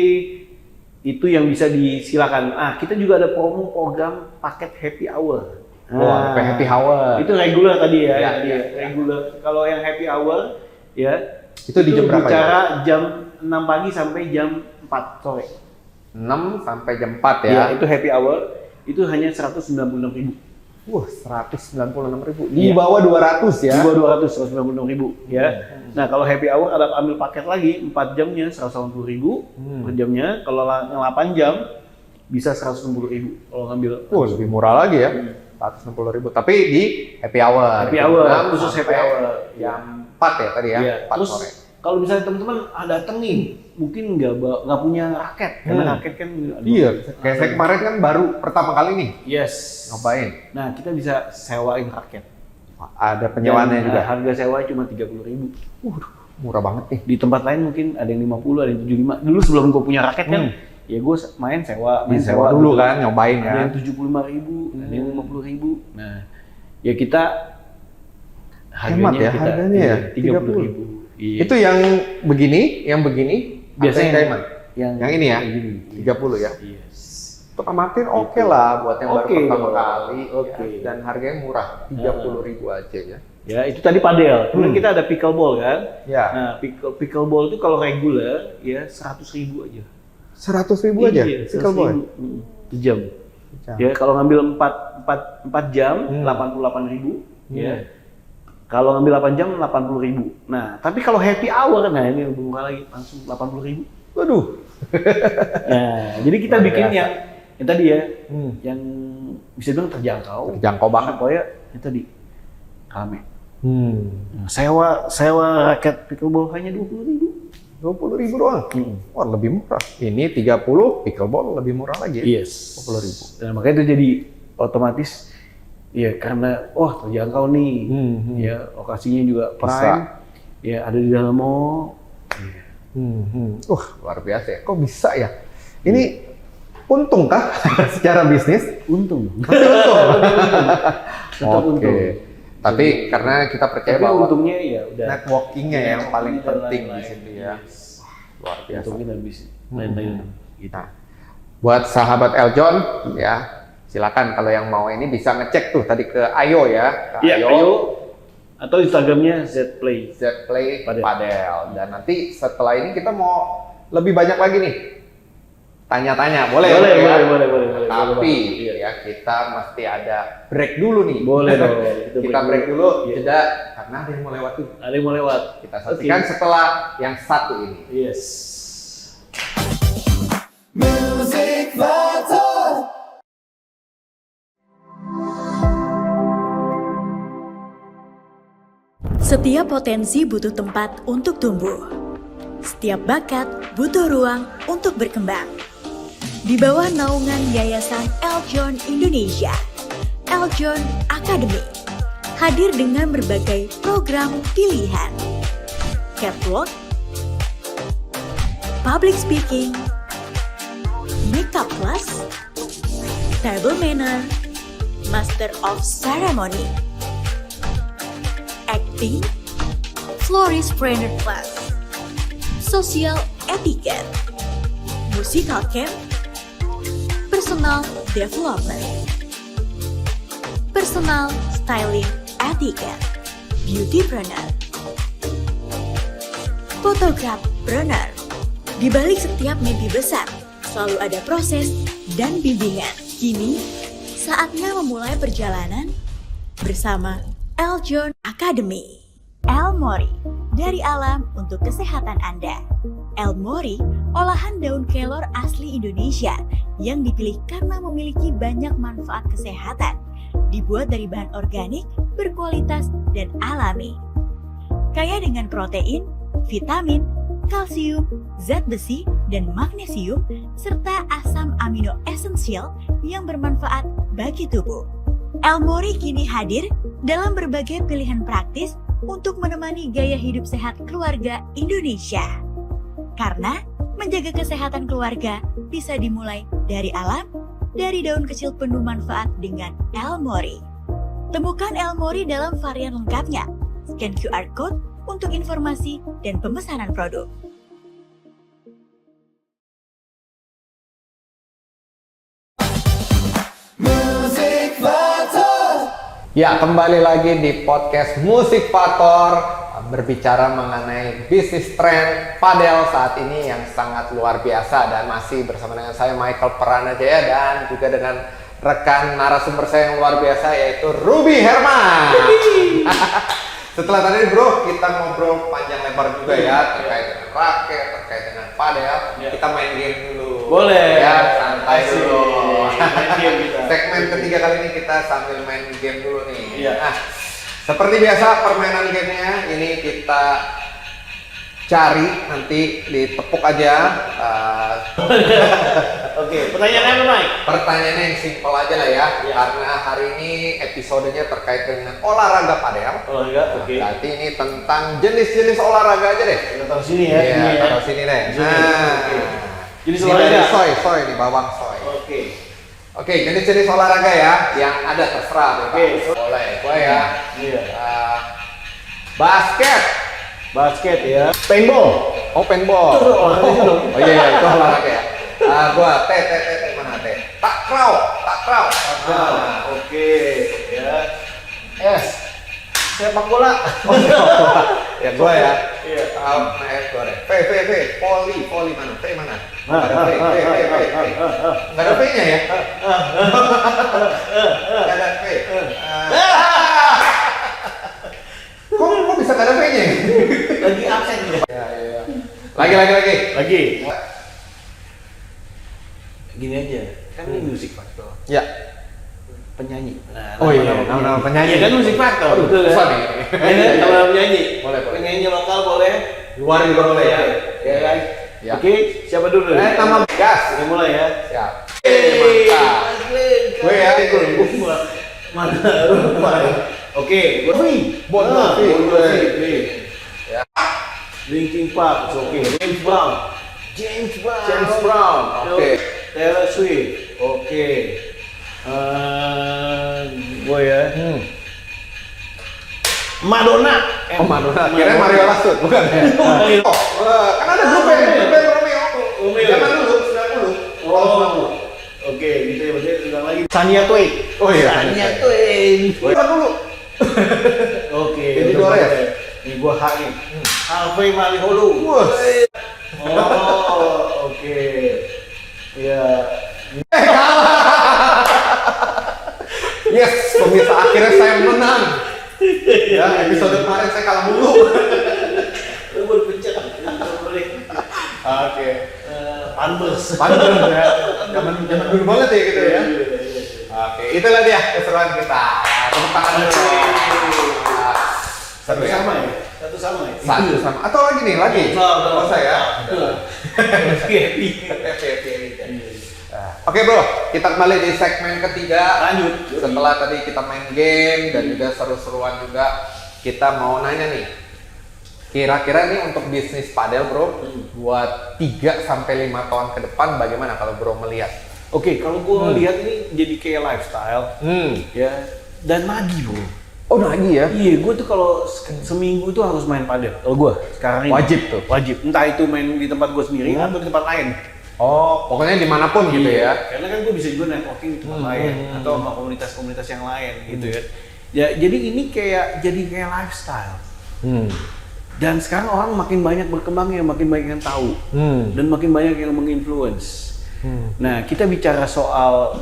itu yang bisa disilakan. Kita juga ada program paket happy hour. Wah, happy hour. Itu regular tadi ya. Ya, tadi ya, ya. Regular. Kalau yang happy hour ya Itu di jam berapa bicara jam 6 pagi sampai jam 4 sore. 6 sampai jam 4 ya. Ya, itu happy hour. Itu hanya 196.000. Wah, 196.000. Di bawah 200 ya. Di bawah 200, 196.000 ya. Nah, kalau happy hour ada ambil paket lagi 4 jamnya 180.000 per jamnya. Kalau yang 8 jam bisa 160.000 kalau ngambil. Wah, lebih murah lagi ya. 160.000. Tapi di happy hour. Happy hour, Jam khusus happy sampai hour. Jam 4 ya tadi ya. Iya. 4 Terus sore. kalau misalnya teman-teman datang nih, mungkin nggak punya raket karena raket kan aduh, Iya, kayak saya kemarin kan baru pertama kali nih yes. nyobain. Nah, kita bisa sewain raket. Ada penyewaannya Dan, juga. Harga sewa cuma 30.000. Murah banget nih. Di tempat lain mungkin ada yang 50, ada yang 75. Dulu sebelum gue punya raket kan, ya gue main sewa Sewa dulu gitu. kan, nyobain Ada kan. yang 75.000, ada yang 50.000. Nah, ya kita Hemat ya, harganya ya, 30.000. Iya. Itu yang begini, biasanya atau yang diamond? Yang ini ya? kayak gini. 30 ya. Yes. Untuk amatir oke lah buat yang baru Oke pertama dong. kali. Oke. Ya. Dan harganya murah, 30.000 aja ya. Ya, itu tadi padel. Kemudian kita ada pickleball kan. Ya. Nah, pickleball itu kalau reguler ya 100.000 aja. 100.000 aja. Iya, Pickleball. 100.000 sejam. Jam. Ya, kalau ngambil 4 jam 88.000 ya. Kalau ngambil 8 jam 80.000. Nah, tapi kalau happy hour nah ini lebih murah lagi, langsung 80.000. Waduh. Nah, jadi kita Luar bikin biasa. yang tadi ya, yang bisa bilang terjangkau. Terjangkau banget. Pokoknya yang tadi rame. Hmm. Nah, sewa raket pickleball hanya 20.000. 20.000 doang. Wah, lebih murah. Ini 30, pickleball lebih murah lagi. Ya? Yes. 20.000. Dan makanya itu jadi otomatis ya karena terjangkau nih. Ya, lokasinya juga prime. Ya, ada di dalam mall. Luar biasa ya. Kok bisa ya? Ini untung kah secara bisnis? Untung. Masih untung. Tetap untung. Tapi karena kita percaya Tapi bahwa untungnya ya udah. networking-nya yang paling Networking dan penting di lain-lain. situ ya. Yes. Luar biasa. Untungnya dan bisnis. Lain-lain. Gitu. Nah, buat sahabat Eljon ya, silakan kalau yang mau ini bisa ngecek tuh tadi ke Ayo ya, ke Iya, ayo. Atau Instagramnya Zplay. Zplay Padel. Padel. Dan nanti setelah ini kita mau lebih banyak lagi nih tanya-tanya, boleh Boleh, ya? boleh. Tapi Boleh. Iya. ya kita mesti ada break dulu nih. Boleh dong. Kita break dulu, Iya. jeda karena ada yang mau lewat tuh. Ada yang mau lewat. Kita saksikan setelah yang satu ini. Yes. Setiap potensi butuh tempat untuk tumbuh. Setiap bakat butuh ruang untuk berkembang. Di bawah naungan Yayasan Eljon Indonesia, Eljon Academy hadir dengan berbagai program pilihan. Catwalk, public speaking, makeup class, table manner, master of ceremony, acting, florist trainer class, social etiquette, musical camp, personal development, personal styling etiquette, beautypreneur, photographer. Di balik setiap mimpi besar, selalu ada proses dan bimbingan. Kini, saatnya memulai perjalanan bersama Eljon Academy. El Mori, dari alam untuk kesehatan Anda. El Mori, olahan daun kelor asli Indonesia yang dipilih karena memiliki banyak manfaat kesehatan, dibuat dari bahan organik, berkualitas, dan alami. Kaya dengan protein, vitamin, kalsium, zat besi, dan magnesium, serta asam amino esensial yang bermanfaat bagi tubuh. Elmori kini hadir dalam berbagai pilihan praktis untuk menemani gaya hidup sehat keluarga Indonesia. Karena menjaga kesehatan keluarga bisa dimulai dari alam, dari daun kecil penuh manfaat dengan Elmori. Temukan Elmori dalam varian lengkapnya. Scan QR Code untuk informasi dan pemesanan produk. Ya, kembali lagi di podcast Musik Fator, berbicara mengenai bisnis tren padel saat ini yang sangat luar biasa, dan masih bersama dengan saya Michael Pranajaya dan juga dengan rekan narasumber saya yang luar biasa yaitu Ruby Herman. Setelah tadi bro kita ngobrol panjang lebar juga ya terkait dengan raket, terkait dengan padel, kita main game dulu. Boleh. Ya, santai dulu. Main game kita. Segmen ketiga kali ini kita sambil main game dulu nih. Iya. Nah, seperti biasa permainan gamenya ini kita cari, nanti ditepuk aja. Oke, pertanyaannya apa, Mike? Pertanyaannya yang simpel aja lah ya, karena hari ini episodenya terkait dengan olahraga padel. Olahraga, oke. Berarti ini tentang jenis-jenis olahraga aja deh. Kita taruh sini ya. Iya, sini ya. taruh sini deh. Sini, Nah, oke. Jenis ini dari olahraga. soy nih, bawang soy. Oke. Oke, jenis-jenis olahraga ya, yang ada terserah. Oke. Boleh, gue ya. Iya. Basket. Basket ya. Paintball. Oh, paintball. olahraga dong. Oh iya, itu olahraga ya. Gua T mana T? Takraw. Nah, oke. Ya. S. Sepak bola. Ya gua ya. Iya. Nah, gua deh. V. Poli mana? V mana? Nggak ada V. Nggak ada V-nya ya? Nggak ada V. Kok bisa nggak ada V-nya? Lagi absen ya. Ya. Lagi. Gini aja. Kan ini musik faktor. Ya. Penyanyi. Nah, Oh iya, nama penyanyi. Iya kan musik faktor. Aduh, Betul susah kan? nih. Nama penyanyi. Boleh. Penyanyi lokal boleh. Luar juga boleh ya. Ya kan? Ya. Oke, siapa dulu? Nama gas. Kita mulai ya. Siap. Mantap. Gue ya. Mana rumah? Oke, Bon Jovi. Ya. Linkin Park, oke. James Brown. Oke. Taylor Swift, oke. Gue ya. Madonna. Oh, Madonna. Kira Mario Lastut, bukan ya? Kan ada grup band Romeo. Zaman dulu, 90. Oh, oke, gitu ya. Berarti ulang lagi. Shania Twain. Oh iya. Shania Twain. Zaman dulu. Oke. Jadi Dores. Ini gua hak nih. Harvey Maliholo. Wah. Oh, oke. Ya. Yes, pemirsa akhirnya saya menang. Ya, episode kemarin saya kalah mulu. Lu baru pencet. Oke. Panbers. Pantes ya. Zaman dulu banget ya gitu ya. Oke, itulah dia keseruan kita. Tepuk tangan dulu. Satu sama ya? Satu sama ya? Satu sama. Atau lagi nih, lagi. Oh, saya. Happy. Oke bro, kita kembali di segmen ketiga. Lanjut. Setelah tadi kita main game dan juga seru-seruan juga, kita mau nanya nih. Kira-kira nih untuk bisnis padel bro, buat 3 sampai 5 tahun ke depan bagaimana kalau bro melihat? Oke, kalau gue lihat ini jadi kayak lifestyle, ya, dan nagih bro. Oh nagih ya? Iya, gue tuh kalau seminggu itu harus main padel. Kalau gue sekarang ini Wajib tuh? Wajib. Entah itu main di tempat gue sendiri atau di tempat lain. Oh, pokoknya dimanapun gitu ya? Karena kan gue bisa juga networking di tempat lain atau sama komunitas-komunitas yang lain gitu ya. Ya, jadi ini kayak lifestyle. Dan sekarang orang makin banyak berkembang ya, makin banyak yang tahu dan makin banyak yang menginfluence. Nah, kita bicara soal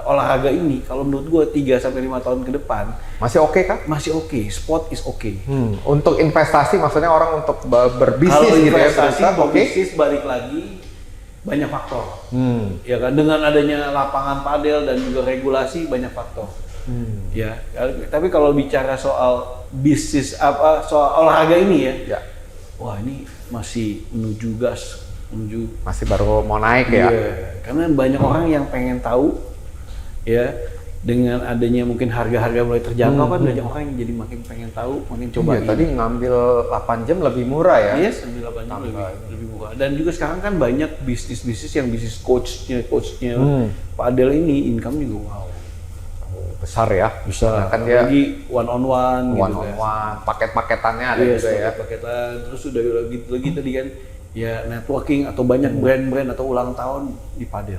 olahraga ini, kalau menurut gue 3 sampai 5 tahun ke depan Masih oke kah? masih oke, sport is oke. Untuk investasi maksudnya orang untuk berbisnis Kalau gitu ya? investasi, ternyata oke? bisnis balik lagi, banyak faktor. Ya kan, dengan adanya lapangan padel dan juga regulasi banyak faktor. Ya, tapi kalau bicara soal bisnis soal olahraga ini ya. Wah, ini masih menuju gas, Masih baru mau naik ya. Iya, karena banyak orang yang pengen tahu ya. Dengan adanya mungkin harga-harga mulai terjangkau kan banyak orang yang jadi makin pengen tahu, makin coba. Iya, tadi ngambil 8 jam lebih murah ya. Iya, sambil 8 jam lebih murah. Dan juga sekarang kan banyak bisnis-bisnis yang bisnis coachnya padel ini income juga wow. Besar ya. Bisa. Kan dia lagi one on one paket-paketannya ada iya, juga ya. paketan. Terus udah lagi tadi kan ya networking atau banyak brand-brand atau ulang tahun di padel.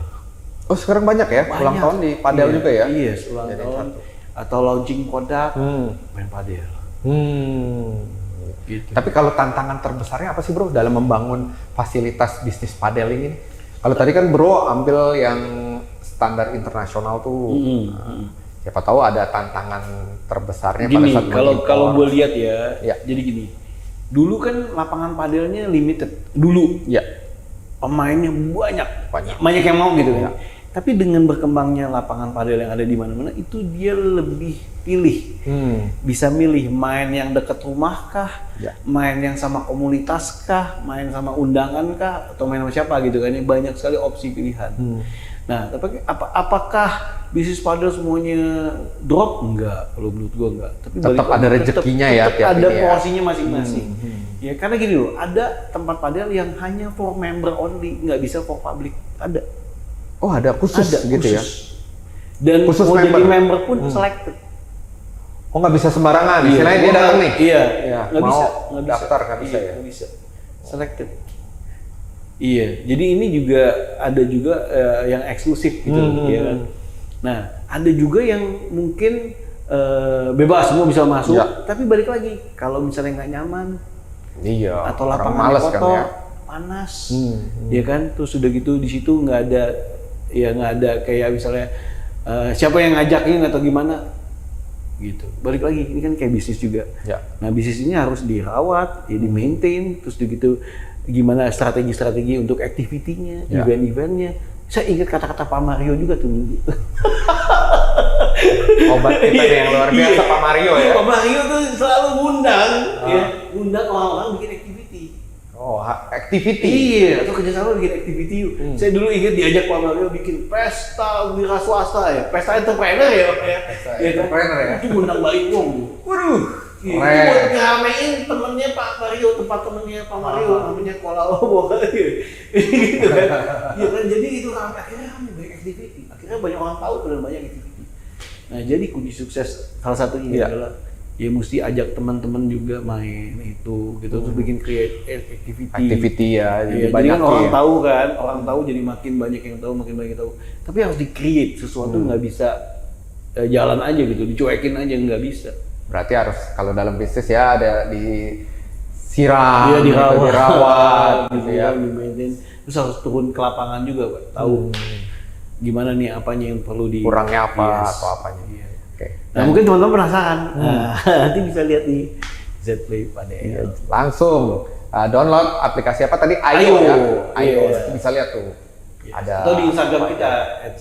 Oh, sekarang banyak ya ulang tahun di padel juga ya? Iya, ulang tahun atau launching produk main padel. Gitu. Tapi kalau tantangan terbesarnya apa sih bro dalam membangun fasilitas bisnis padel ini? Kalau tadi kan bro ambil yang standar internasional tuh, siapa tahu ada tantangan terbesarnya gini, pada saat kalau gue lihat ya, Ya. jadi gini, dulu kan lapangan padelnya limited, dulu ya pemainnya banyak yang mau gitu kan. Ya. Tapi dengan berkembangnya lapangan padel yang ada di mana-mana, itu dia lebih pilih. Bisa milih main yang dekat rumah kah, main yang sama komunitas kah, main sama undangan kah, atau main sama siapa gitu kan. Banyak sekali opsi pilihan. Nah, tapi apakah bisnis padel semuanya drop? Enggak, kalau menurut gua enggak. Tapi tetap ada rezekinya ya, tetap ada ini ya. porsinya masing-masing. Ya karena gini loh, ada tempat padel yang hanya for member only, nggak bisa for public. Ada. Oh, ada khusus gitu khusus. ya? Dan Khusus mau member. jadi member pun selected. Oh, nggak bisa sembarangan. Istilahnya dia datang nih. Iya, mau nggak bisa. daftar nggak bisa ya? Nggak bisa. Selected. Iya, jadi ini juga ada juga yang eksklusif gitu, ya kan. Nah, ada juga yang mungkin bebas semua bisa masuk, tapi balik lagi kalau misalnya nggak nyaman, atau lapangannya kotor, panas, ya kan. Terus udah gitu di situ nggak ada kayak misalnya siapa yang ngajakin atau gimana, gitu. Balik lagi ini kan kayak bisnis juga. Nah, bisnis ini harus dirawat, di maintain, terus udah gitu gimana strategi untuk activity-nya, event-eventnya. Saya ingat kata-kata Pak Mario juga tuh. Obat kita yang luar biasa Pak Mario ya. Pak Mario tuh selalu ngundang orang-orang bikin activity. Oh, activity. Iya, atau kerjasama bikin activity yuk. Saya dulu ingat diajak Pak Mario bikin pesta wira swasta ya, pesta entrepreneur ya, Pak ya. Pesta entrepreneur ya. Itu ngundang Baik Wong. Waduh. Itu buat ngeramein temennya Pak Mario, tempat temennya Pak Mario, namanya Kuala Lobo gitu kan. Ya kan, jadi itu akhirnya rame banyak activity. Akhirnya banyak orang tahu dan banyak activity. Nah, jadi kunci sukses salah satunya adalah ya mesti ajak teman-teman juga main itu gitu, terus bikin create activity ya, jadi banyak kan orang tahu jadi makin banyak yang tahu, tapi harus di-create sesuatu, nggak bisa jalan aja gitu, dicuekin aja nggak bisa. Berarti harus kalau dalam bisnis ya ada disiram, dirawat gitu ya, di-maintain, terus harus turun ke lapangan juga, Pak, tahu gimana nih apanya yang perlu kurangnya apa atau apanya. Nah, mungkin teman-teman penasaran, nanti bisa lihat di Zplay Padel. Langsung download aplikasi apa tadi? Ayo ya. Ayo, bisa lihat tuh. Ada. Atau di Instagram kita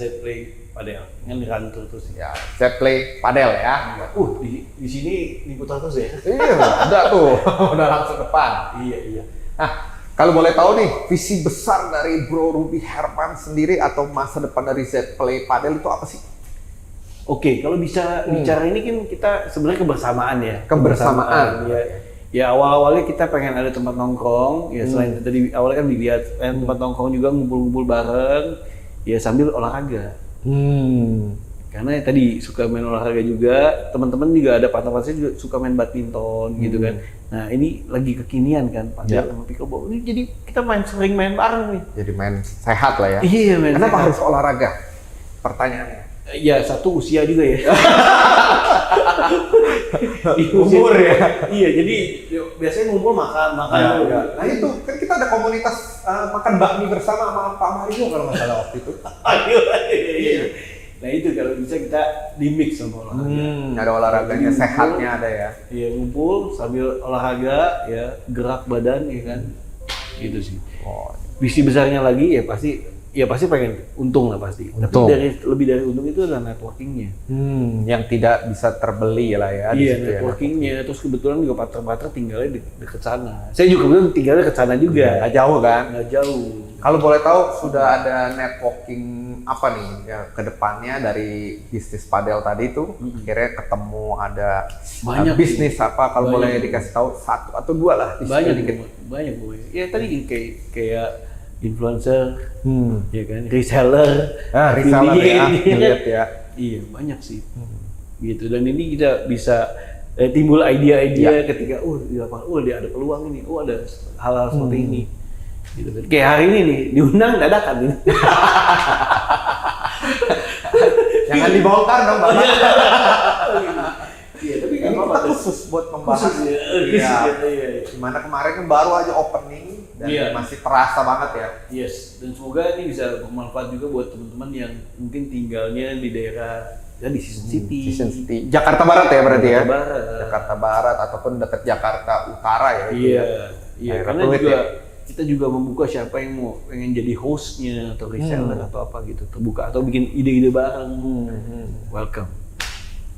@Zplay Padel, yang dirantur terus. Ya, Zplay Padel ya. Di sini diputar terus ya? Iya, ada tuh, udah langsung depan. Iya. Nah, kalau boleh tahu nih, visi besar dari Bro Ruby Herman sendiri atau masa depan dari Zplay Padel itu apa sih? Oke, kalau bisa bicara ini kan kita sebenarnya kebersamaan ya. Kebersamaan. Ya awal-awalnya kita pengen ada tempat nongkrong, ya selain tadi awalnya kan dilihat tempat nongkrong juga ngumpul-ngumpul bareng, ya sambil olahraga. Karena tadi suka main olahraga juga, teman-teman juga ada partner saya juga suka main badminton gitu kan. Nah ini lagi kekinian kan, padel sama pickleball. Ini jadi kita sering main bareng nih. Jadi main sehat lah ya. Iya, main Kenapa sehat. harus olahraga? Pertanyaannya. Ya satu usia juga ya. Umur ya. Iya, jadi biasanya ngumpul makan. Nah itu kan kita ada komunitas makan bakmi bersama sama Pak Mario kalau nggak salah waktu itu. Iya. Nah itu kalau bisa kita di mix sama olahraga. Ada olahraganya, sehatnya ada ya. Iya, ngumpul sambil olahraga, ya gerak badan, ya kan. Gitu sih. visi besarnya lagi ya pasti pengen untung lah pasti. Untung. Tapi lebih dari untung itu adalah networkingnya. Yang tidak bisa terbeli lah ya. di Iya, situ ya, networkingnya. Terus kebetulan juga partner-partner tinggalnya di dekat sana. Saya juga kebetulan tinggalnya dekat sana juga. Nggak jauh kan? Nggak jauh. Kalau boleh tahu sudah ada networking apa nih ya ke depannya dari bisnis padel tadi itu? Akhirnya ketemu ada Banyak bisnis apa kalau Banyak. boleh dikasih tahu 1 atau 2 lah. Banyak dikit. banyak gue. Ya tadi kayak influencer, ya kan, reseller, Reseller ya, affiliate, lihat ya. Iya banyak sih, gitu. Dan ini kita bisa timbul ide-ide ketika, dia ada peluang ini, ada hal-hal seperti ini, gitu kan. Kayak hari ini nih diundang dadakan ini. Jangan dibongkar dong, Bang. Iya, tapi Ini kita khusus buat membahas. Khusus ya. Iya. Dimana kemarin kan baru aja opening dan Iya. masih terasa banget ya. Yes, dan semoga ini bisa bermanfaat juga buat teman-teman yang mungkin tinggalnya di daerah di Season City. Season City. Jakarta Barat ya berarti ya? Jakarta Barat. Jakarta Barat ataupun dekat Jakarta Utara ya. itu Iya, ya. iya. Daerah Karena Pluit juga ya. kita juga membuka siapa yang mau pengen jadi hostnya atau reseller atau apa gitu, terbuka atau bikin ide-ide bareng. Welcome.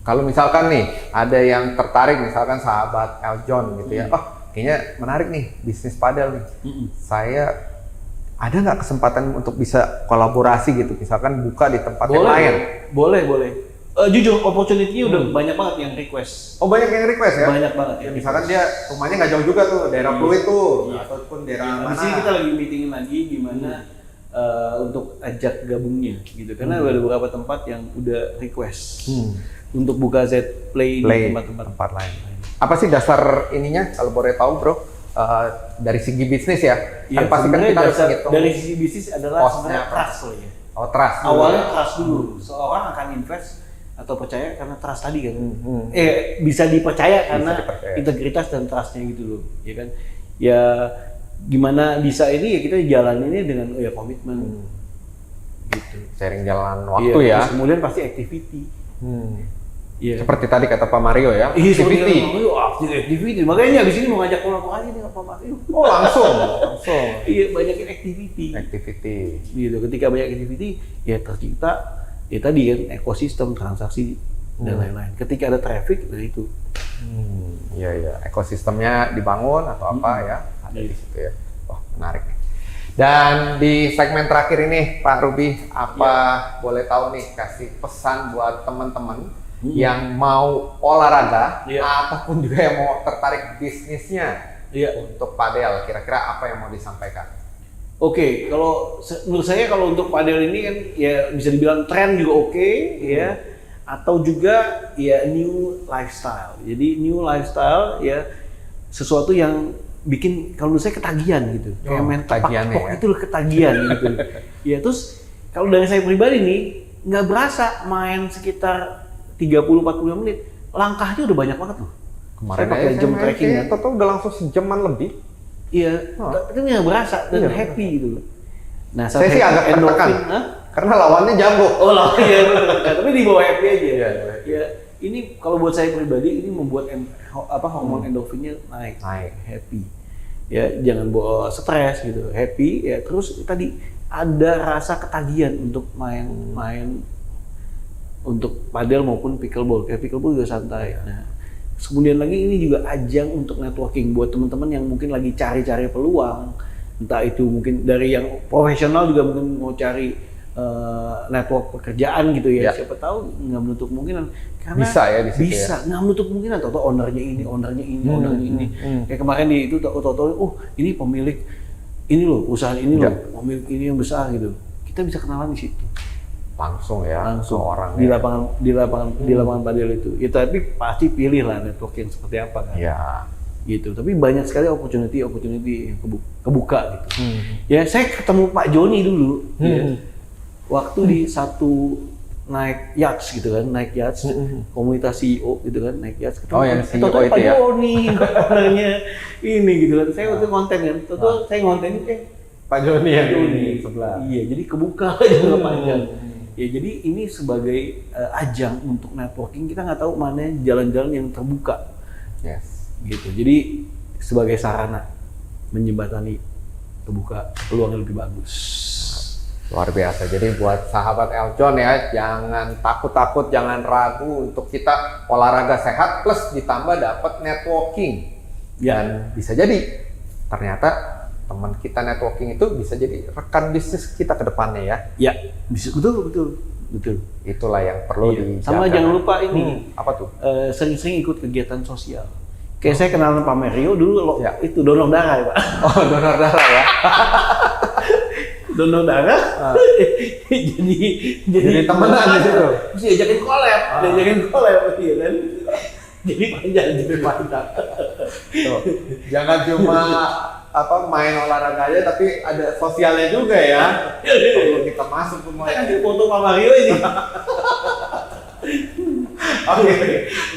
Kalau misalkan nih ada yang tertarik, misalkan sahabat Eljon gitu ya, kayaknya menarik nih bisnis padel nih. Saya ada nggak kesempatan untuk bisa kolaborasi gitu, misalkan buka di tempat yang lain? Boleh. Jujur, opportunity-nya udah banyak banget yang request. Oh banyak yang request ya? Banyak banget Ya, misalkan dia rumahnya nggak jauh juga tuh, daerah Pluit tuh, ataupun daerah Di mana? sini kita lagi meetingin lagi gimana untuk ajak gabungnya gitu, karena ada beberapa tempat yang udah request untuk buka Z-Play di tempat-tempat lain. Apa sih dasar ininya kalau boleh tahu bro? Dari segi bisnis ya? Iya, Kan pasti kan sebenarnya kita harus dasar ngitung dari sisi bisnis adalah cost-nya sebenarnya apa? trust loh ya. Oh trust dulu Awalnya ya? trust dulu, seorang akan invest atau percaya karena trust tadi kan. Bisa dipercaya karena dipercaya. integritas dan trustnya gitu loh, ya kan. Ya gimana bisa ini ya kita jalaninnya dengan komitmen gitu. Sharing jalan waktu ya? Terus kemudian pasti activity. Iya. Seperti tadi kata Pak Mario ya, Iya, activity. Activity. Makanya abis ini mau ngajak kolaborasi nih Pak Mario. Oh langsung. Iya, banyakin activity. Activity. Gitu. Ketika banyak activity, ya tercipta ya tadi kan ekosistem transaksi dan lain-lain. Ketika ada traffic, dari itu. Iya. Ekosistemnya dibangun atau apa ya? Ada di situ ya. Wah menarik nih. Dan di segmen terakhir ini Pak Ruby, apa boleh tahu nih kasih pesan buat teman-teman yang mau olahraga ataupun juga yang mau tertarik bisnisnya untuk padel, kira-kira apa yang mau disampaikan? Oke, kalau menurut saya kalau untuk padel ini kan ya bisa dibilang tren juga oke, ya, atau juga ya new lifestyle. Jadi new lifestyle ya sesuatu yang bikin kalau menurut saya ketagihan gitu, kayak main tepak-tepak ya? itu ketagihan gitu. Ya terus kalau dari saya pribadi nih nggak berasa main sekitar 30-40 menit, langkahnya udah banyak banget loh. Kemarin saya pakai jam tracking kan. Toto udah langsung sejaman lebih. Iya, tapi nggak berasa dan happy gitu loh. Nah, saya sih agak tertekan karena lawannya jago. Oh lawannya jago, tapi di bawah happy aja. Ya, ini kalau buat saya pribadi ini membuat hormon endorfinnya naik, happy. Ya, jangan bawa stres gitu, happy. Ya, terus tadi ada rasa ketagihan untuk main untuk padel maupun pickleball. Kayak pickleball juga santai. Nah, kemudian lagi ini juga ajang untuk networking buat teman-teman yang mungkin lagi cari-cari peluang, entah itu mungkin dari yang profesional juga mungkin mau cari network pekerjaan gitu ya. Siapa tahu nggak menutup kemungkinan karena bisa ya di situ bisa nggak menutup kemungkinan. Atau ownernya ini. Kayak kemarin di itu ini pemilik ini loh perusahaan ini loh, pemilik ini yang besar gitu. Kita bisa kenalan di situ. Langsung orang di lapangan padel itu. Ya tapi pasti pilih lah network yang seperti apa kan. Iya. Gitu. Tapi banyak sekali opportunity yang kebuka gitu. Ya saya ketemu Pak Joni dulu. Ya. Waktu di satu naik yachts gitu kan, komunitas CEO gitu kan, naik yachts. Oh yang CEO itu Pak ya? Joni, orangnya ini gitu kan. Saya waktu konten kan, saya ngonten Pak Joni yang di sebelah. Iya, jadi kebuka juga panjang. Ya jadi ini sebagai ajang untuk networking, kita nggak tahu mana jalan-jalan yang terbuka. Yes. Gitu. Jadi sebagai sarana menjembatani kebuka peluang yang lebih bagus. Luar biasa. Jadi buat sahabat Eljon ya, jangan takut-takut, jangan ragu untuk kita olahraga sehat plus ditambah dapat networking. Dan bisa jadi ternyata teman kita networking itu bisa jadi rekan bisnis kita ke depannya ya. Ya, bisa betul. Itulah yang perlu Iya. dijaga. Sama jangan lupa ini, apa tuh? sering-sering ikut kegiatan sosial. Kayak saya kenalan Pak Mario dulu Ya. itu donor darah ya Pak. Oh, donor darah ya. Donor darah. jadi temenan di situ. Terus diajakin collab, iya kan. Jadi panjang. Tuh. Jangan cuma main olahraga aja tapi ada sosialnya juga ya. Kalau kita masuk semua. Saya kasih foto Pak Mario ini. Oke,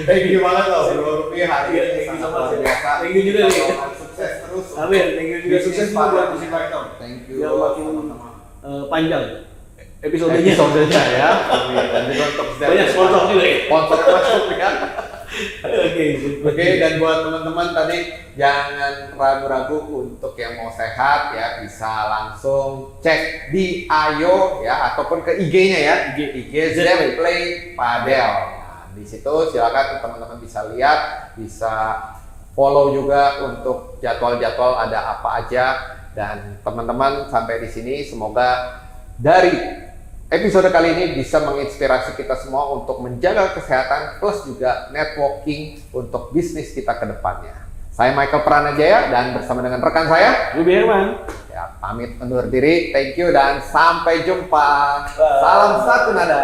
thank you banget loh Bro Rupi hari ini. Thank you so sangat much. luar biasa. Thank you juga nih. Sukses terus. Amin. Thank you juga. Sukses juga buat Musik Factor. Thank you. Biar makin teman-teman. panjang episodenya. Episodenya ya. Amin. Dan juga untuk Banyak sponsor juga ya. Sponsor masuk ya. Oke, Dan buat teman-teman tadi jangan ragu-ragu untuk yang mau sehat ya, bisa langsung cek di Ayo ya ataupun ke IG-nya ya, IG Zep Play Padel. Nah, di situ silakan teman-teman bisa lihat, bisa follow juga untuk jadwal-jadwal ada apa aja. Dan teman-teman sampai di sini semoga dari episode kali ini bisa menginspirasi kita semua untuk menjaga kesehatan plus juga networking untuk bisnis kita ke depannya. Saya Michael Pranajaya dan bersama dengan rekan saya Ruby Herman. ya pamit undur diri. Thank you dan sampai jumpa. Salam satu nada.